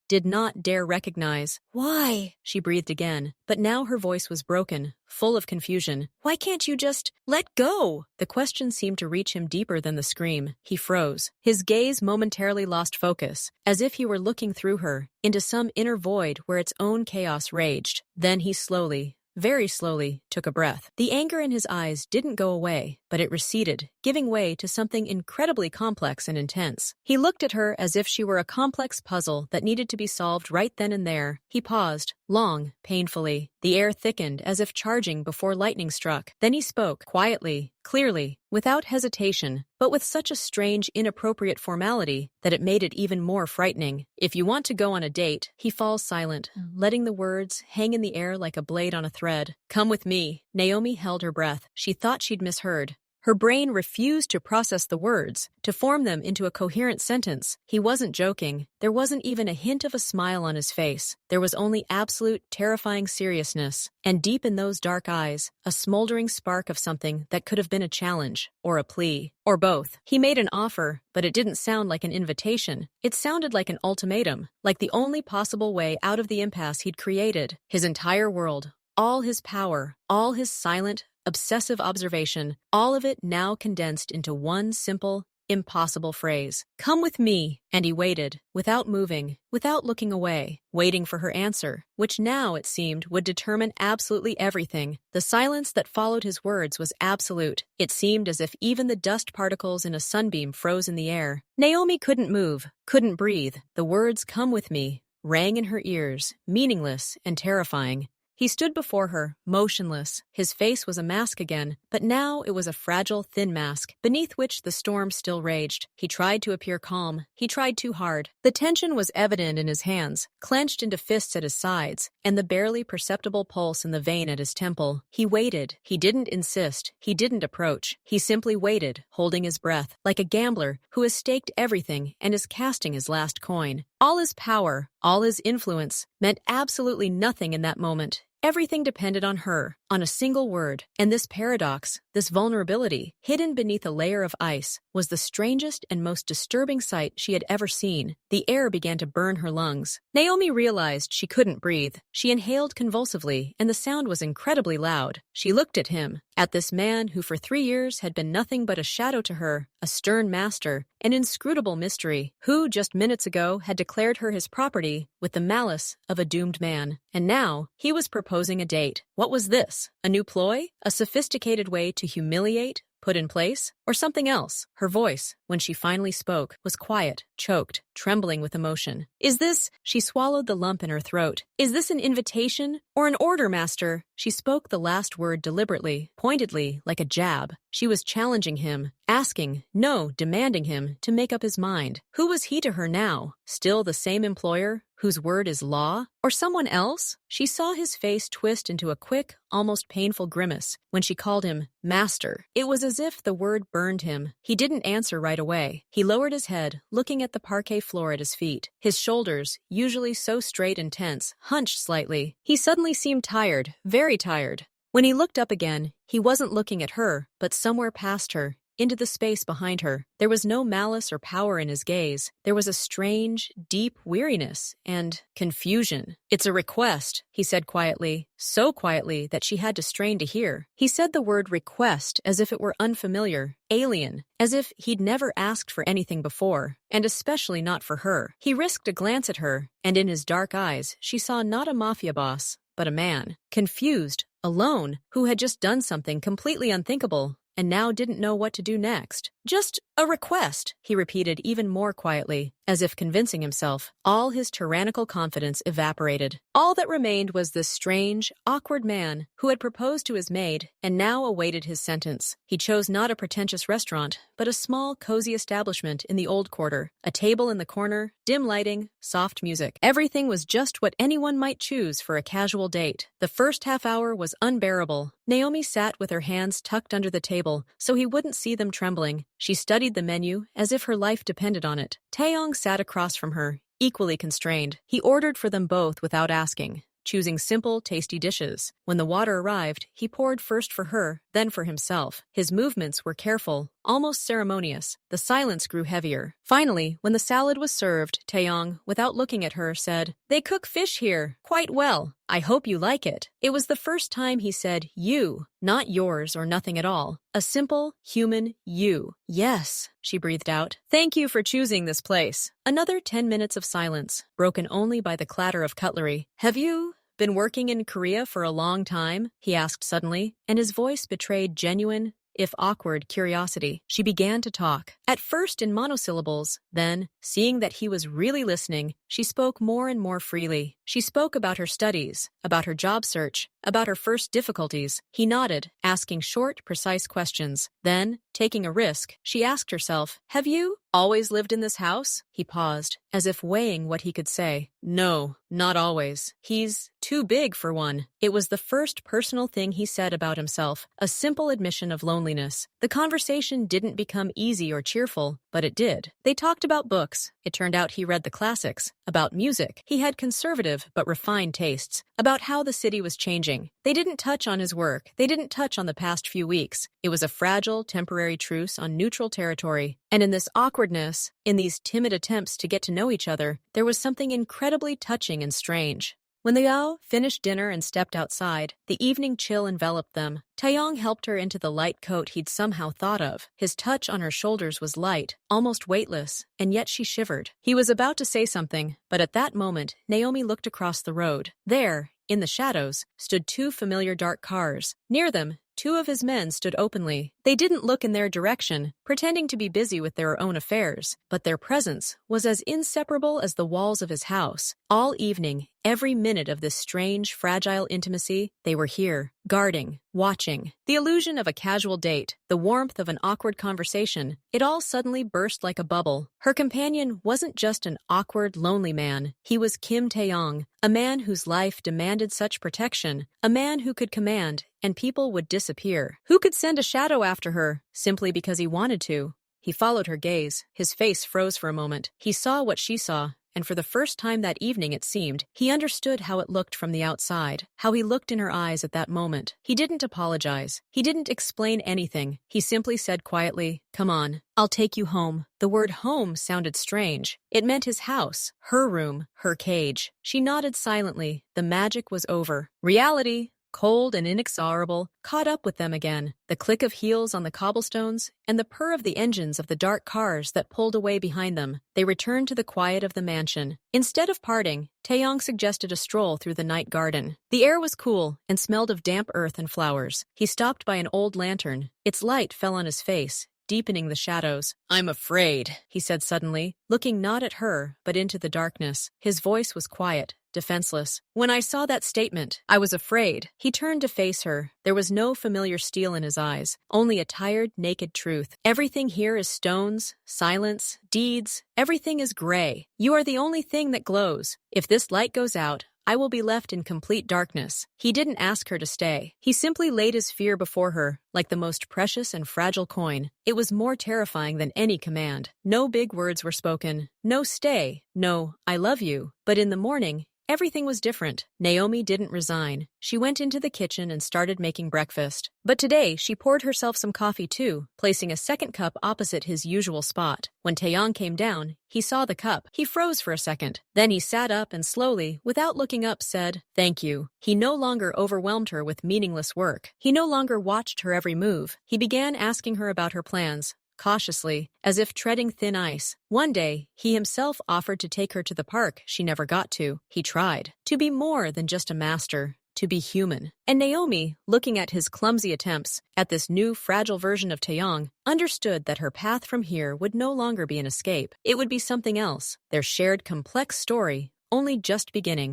did not dare recognize. "Why?" she breathed again, but now her voice was broken, full of confusion. "Why can't you just let go?" The question seemed to reach him deeper than the scream. He froze. His gaze momentarily lost focus, as if he were looking through her, into some inner void where its own chaos raged. Then he slowly, very slowly, took a breath. The anger in his eyes didn't go away, but it receded, giving way to something incredibly complex and intense. He looked at her as if she were a complex puzzle that needed to be solved right then and there. He paused, long, painfully. The air thickened as if charging before lightning struck. Then he spoke, quietly, clearly, without hesitation, but with such a strange, inappropriate formality that it made it even more frightening. "If you want to go on a date," he falls silent, letting the words hang in the air like a blade on a thread. "Come with me." Naomi held her breath. She thought she'd misheard. Her brain refused to process the words, to form them into a coherent sentence. He wasn't joking. There wasn't even a hint of a smile on his face. There was only absolute, terrifying seriousness. And deep in those dark eyes, a smoldering spark of something that could have been a challenge, or a plea, or both. He made an offer, but it didn't sound like an invitation. It sounded like an ultimatum, like the only possible way out of the impasse he'd created. His entire world, all his power, all his silent, obsessive observation, all of it now condensed into one simple, impossible phrase. "Come with me." And he waited, without moving, without looking away, waiting for her answer, which now, it seemed, would determine absolutely everything. The silence that followed his words was absolute. It seemed as if even the dust particles in a sunbeam froze in the air. Naomi couldn't move, couldn't breathe. The words, "come with me," rang in her ears, meaningless and terrifying. He stood before her, motionless. His face was a mask again, but now it was a fragile, thin mask, beneath which the storm still raged. He tried to appear calm. He tried too hard. The tension was evident in his hands, clenched into fists at his sides, and the barely perceptible pulse in the vein at his temple. He waited. He didn't insist. He didn't approach. He simply waited, holding his breath, like a gambler who has staked everything and is casting his last coin. All his power, all his influence, meant absolutely nothing in that moment. Everything depended on her, on a single word, and this paradox, this vulnerability, hidden beneath a layer of ice, was the strangest and most disturbing sight she had ever seen. The air began to burn her lungs. Naomi realized she couldn't breathe. She inhaled convulsively, and the sound was incredibly loud. She looked at him, at this man who for 3 years had been nothing but a shadow to her, a stern master, an inscrutable mystery, who just minutes ago had declared her his property with the malice of a doomed man. And now, he was proposing a date. What was this? A new ploy? A sophisticated way to humiliate, put in place, or something else? Her voice, when she finally spoke, was quiet, choked, trembling with emotion. "Is this—" She swallowed the lump in her throat. "Is this an invitation or an order, master?" She spoke the last word deliberately, pointedly, like a jab. She was challenging him, asking, no, demanding him to make up his mind. Who was he to her now? Still the same employer, whose word is law? Or someone else? She saw his face twist into a quick, almost painful grimace when she called him master. It was as if the word burned him. He didn't answer right away. He lowered his head, looking at the parquet floor at his feet. His shoulders, usually so straight and tense, hunched slightly. He suddenly seemed tired, very tired. When he looked up again, he wasn't looking at her, but somewhere past her, into the space behind her. There was no malice or power in his gaze. There was a strange, deep weariness and confusion. "It's a request," he said quietly, so quietly that she had to strain to hear. He said the word request as if it were unfamiliar, alien, as if he'd never asked for anything before, and especially not for her. He risked a glance at her, and in his dark eyes she saw not a mafia boss, but a man, confused, alone, who had just done something completely unthinkable, and now didn't know what to do next. "Just a request," he repeated even more quietly, as if convincing himself. All his tyrannical confidence evaporated. All that remained was this strange, awkward man who had proposed to his maid and now awaited his sentence. He chose not a pretentious restaurant, but a small, cozy establishment in the old quarter. A table in the corner, dim lighting, soft music. Everything was just what anyone might choose for a casual date. The first half hour was unbearable. Naomi sat with her hands tucked under the table so he wouldn't see them trembling. She studied the menu as if her life depended on it. Taeyong sat across from her, equally constrained. He ordered for them both without asking, choosing simple, tasty dishes. When the water arrived, he poured first for her, then for himself. His movements were careful, almost ceremonious. The silence grew heavier. Finally, when the salad was served, Taeyong, without looking at her, said, "They cook fish here quite well. I hope you like it." It was the first time he said you, not yours or nothing at all. A simple, human you. "Yes," she breathed out. "Thank you for choosing this place." Another 10 minutes of silence, broken only by the clatter of cutlery. "Have you been working in Korea for a long time?" he asked suddenly, and his voice betrayed genuine, if awkward, curiosity. She began to talk, at first in monosyllables, then, seeing that he was really listening, she spoke more and more freely. She spoke about her studies, about her job search, about her first difficulties. He nodded, asking short, precise questions. Then, taking a risk, she asked herself, "Have you always lived in this house?" He paused, as if weighing what he could say. "No, not always. He's too big for one." It was the first personal thing he said about himself, a simple admission of loneliness. The conversation didn't become easy or cheerful, but it did. They talked about books. It turned out he read the classics. About music. He had conservative but refined tastes. About how the city was changing. They didn't touch on his work. They didn't touch on the past few weeks. It was a fragile, temporary truce on neutral territory. And in this awkwardness, in these timid attempts to get to know each other, there was something incredibly touching and strange. When the Yao finished dinner and stepped outside, the evening chill enveloped them. Taeyong helped her into the light coat he'd somehow thought of. His touch on her shoulders was light, almost weightless, and yet she shivered. He was about to say something, but at that moment, Naomi looked across the road. There, in the shadows, stood two familiar dark cars. Near them, two of his men stood openly. They didn't look in their direction, pretending to be busy with their own affairs, but their presence was as inseparable as the walls of his house. All evening, every minute of this strange, fragile intimacy, they were here, guarding, watching. The illusion of a casual date, the warmth of an awkward conversation, it all suddenly burst like a bubble. Her companion wasn't just an awkward, lonely man. He was Kim Taeyong, a man whose life demanded such protection, a man who could command, and people would disappear. Who could send a shadow after her, simply because he wanted to? He followed her gaze. His face froze for a moment. He saw what she saw, and for the first time that evening, it seemed, he understood how it looked from the outside, how he looked in her eyes at that moment. He didn't apologize. He didn't explain anything. He simply said quietly, "Come on, I'll take you home." The word home sounded strange. It meant his house, her room, her cage. She nodded silently. The magic was over. Reality, cold and inexorable, caught up with them again. The click of heels on the cobblestones and the purr of the engines of the dark cars that pulled away behind them. They returned to the quiet of the mansion. Instead of parting, Taeyong suggested a stroll through the night garden. The air was cool and smelled of damp earth and flowers. He stopped by an old lantern. Its light fell on his face, deepening the shadows. "I'm afraid," he said suddenly, looking not at her, but into the darkness. His voice was quiet, defenseless. "When I saw that statement, I was afraid." He turned to face her. There was no familiar steel in his eyes, only a tired, naked truth. "Everything here is stones, silence, deeds. Everything is gray. You are the only thing that glows. If this light goes out, I will be left in complete darkness." He didn't ask her to stay. He simply laid his fear before her, like the most precious and fragile coin. It was more terrifying than any command. No big words were spoken. No stay. No, I love you. But in the morning, everything was different. Naomi didn't resign. She went into the kitchen and started making breakfast. But today, she poured herself some coffee too, placing a second cup opposite his usual spot. When Taeyong came down, he saw the cup. He froze for a second. Then he sat up and slowly, without looking up, said, "Thank you." He no longer overwhelmed her with meaningless work. He no longer watched her every move. He began asking her about her plans, cautiously, as if treading thin ice. One day, he himself offered to take her to the park she never got to. He tried to be more than just a master, to be human. And Naomi, looking at his clumsy attempts, at this new fragile version of Taeyong, understood that her path from here would no longer be an escape. It would be something else, their shared complex story, only just beginning.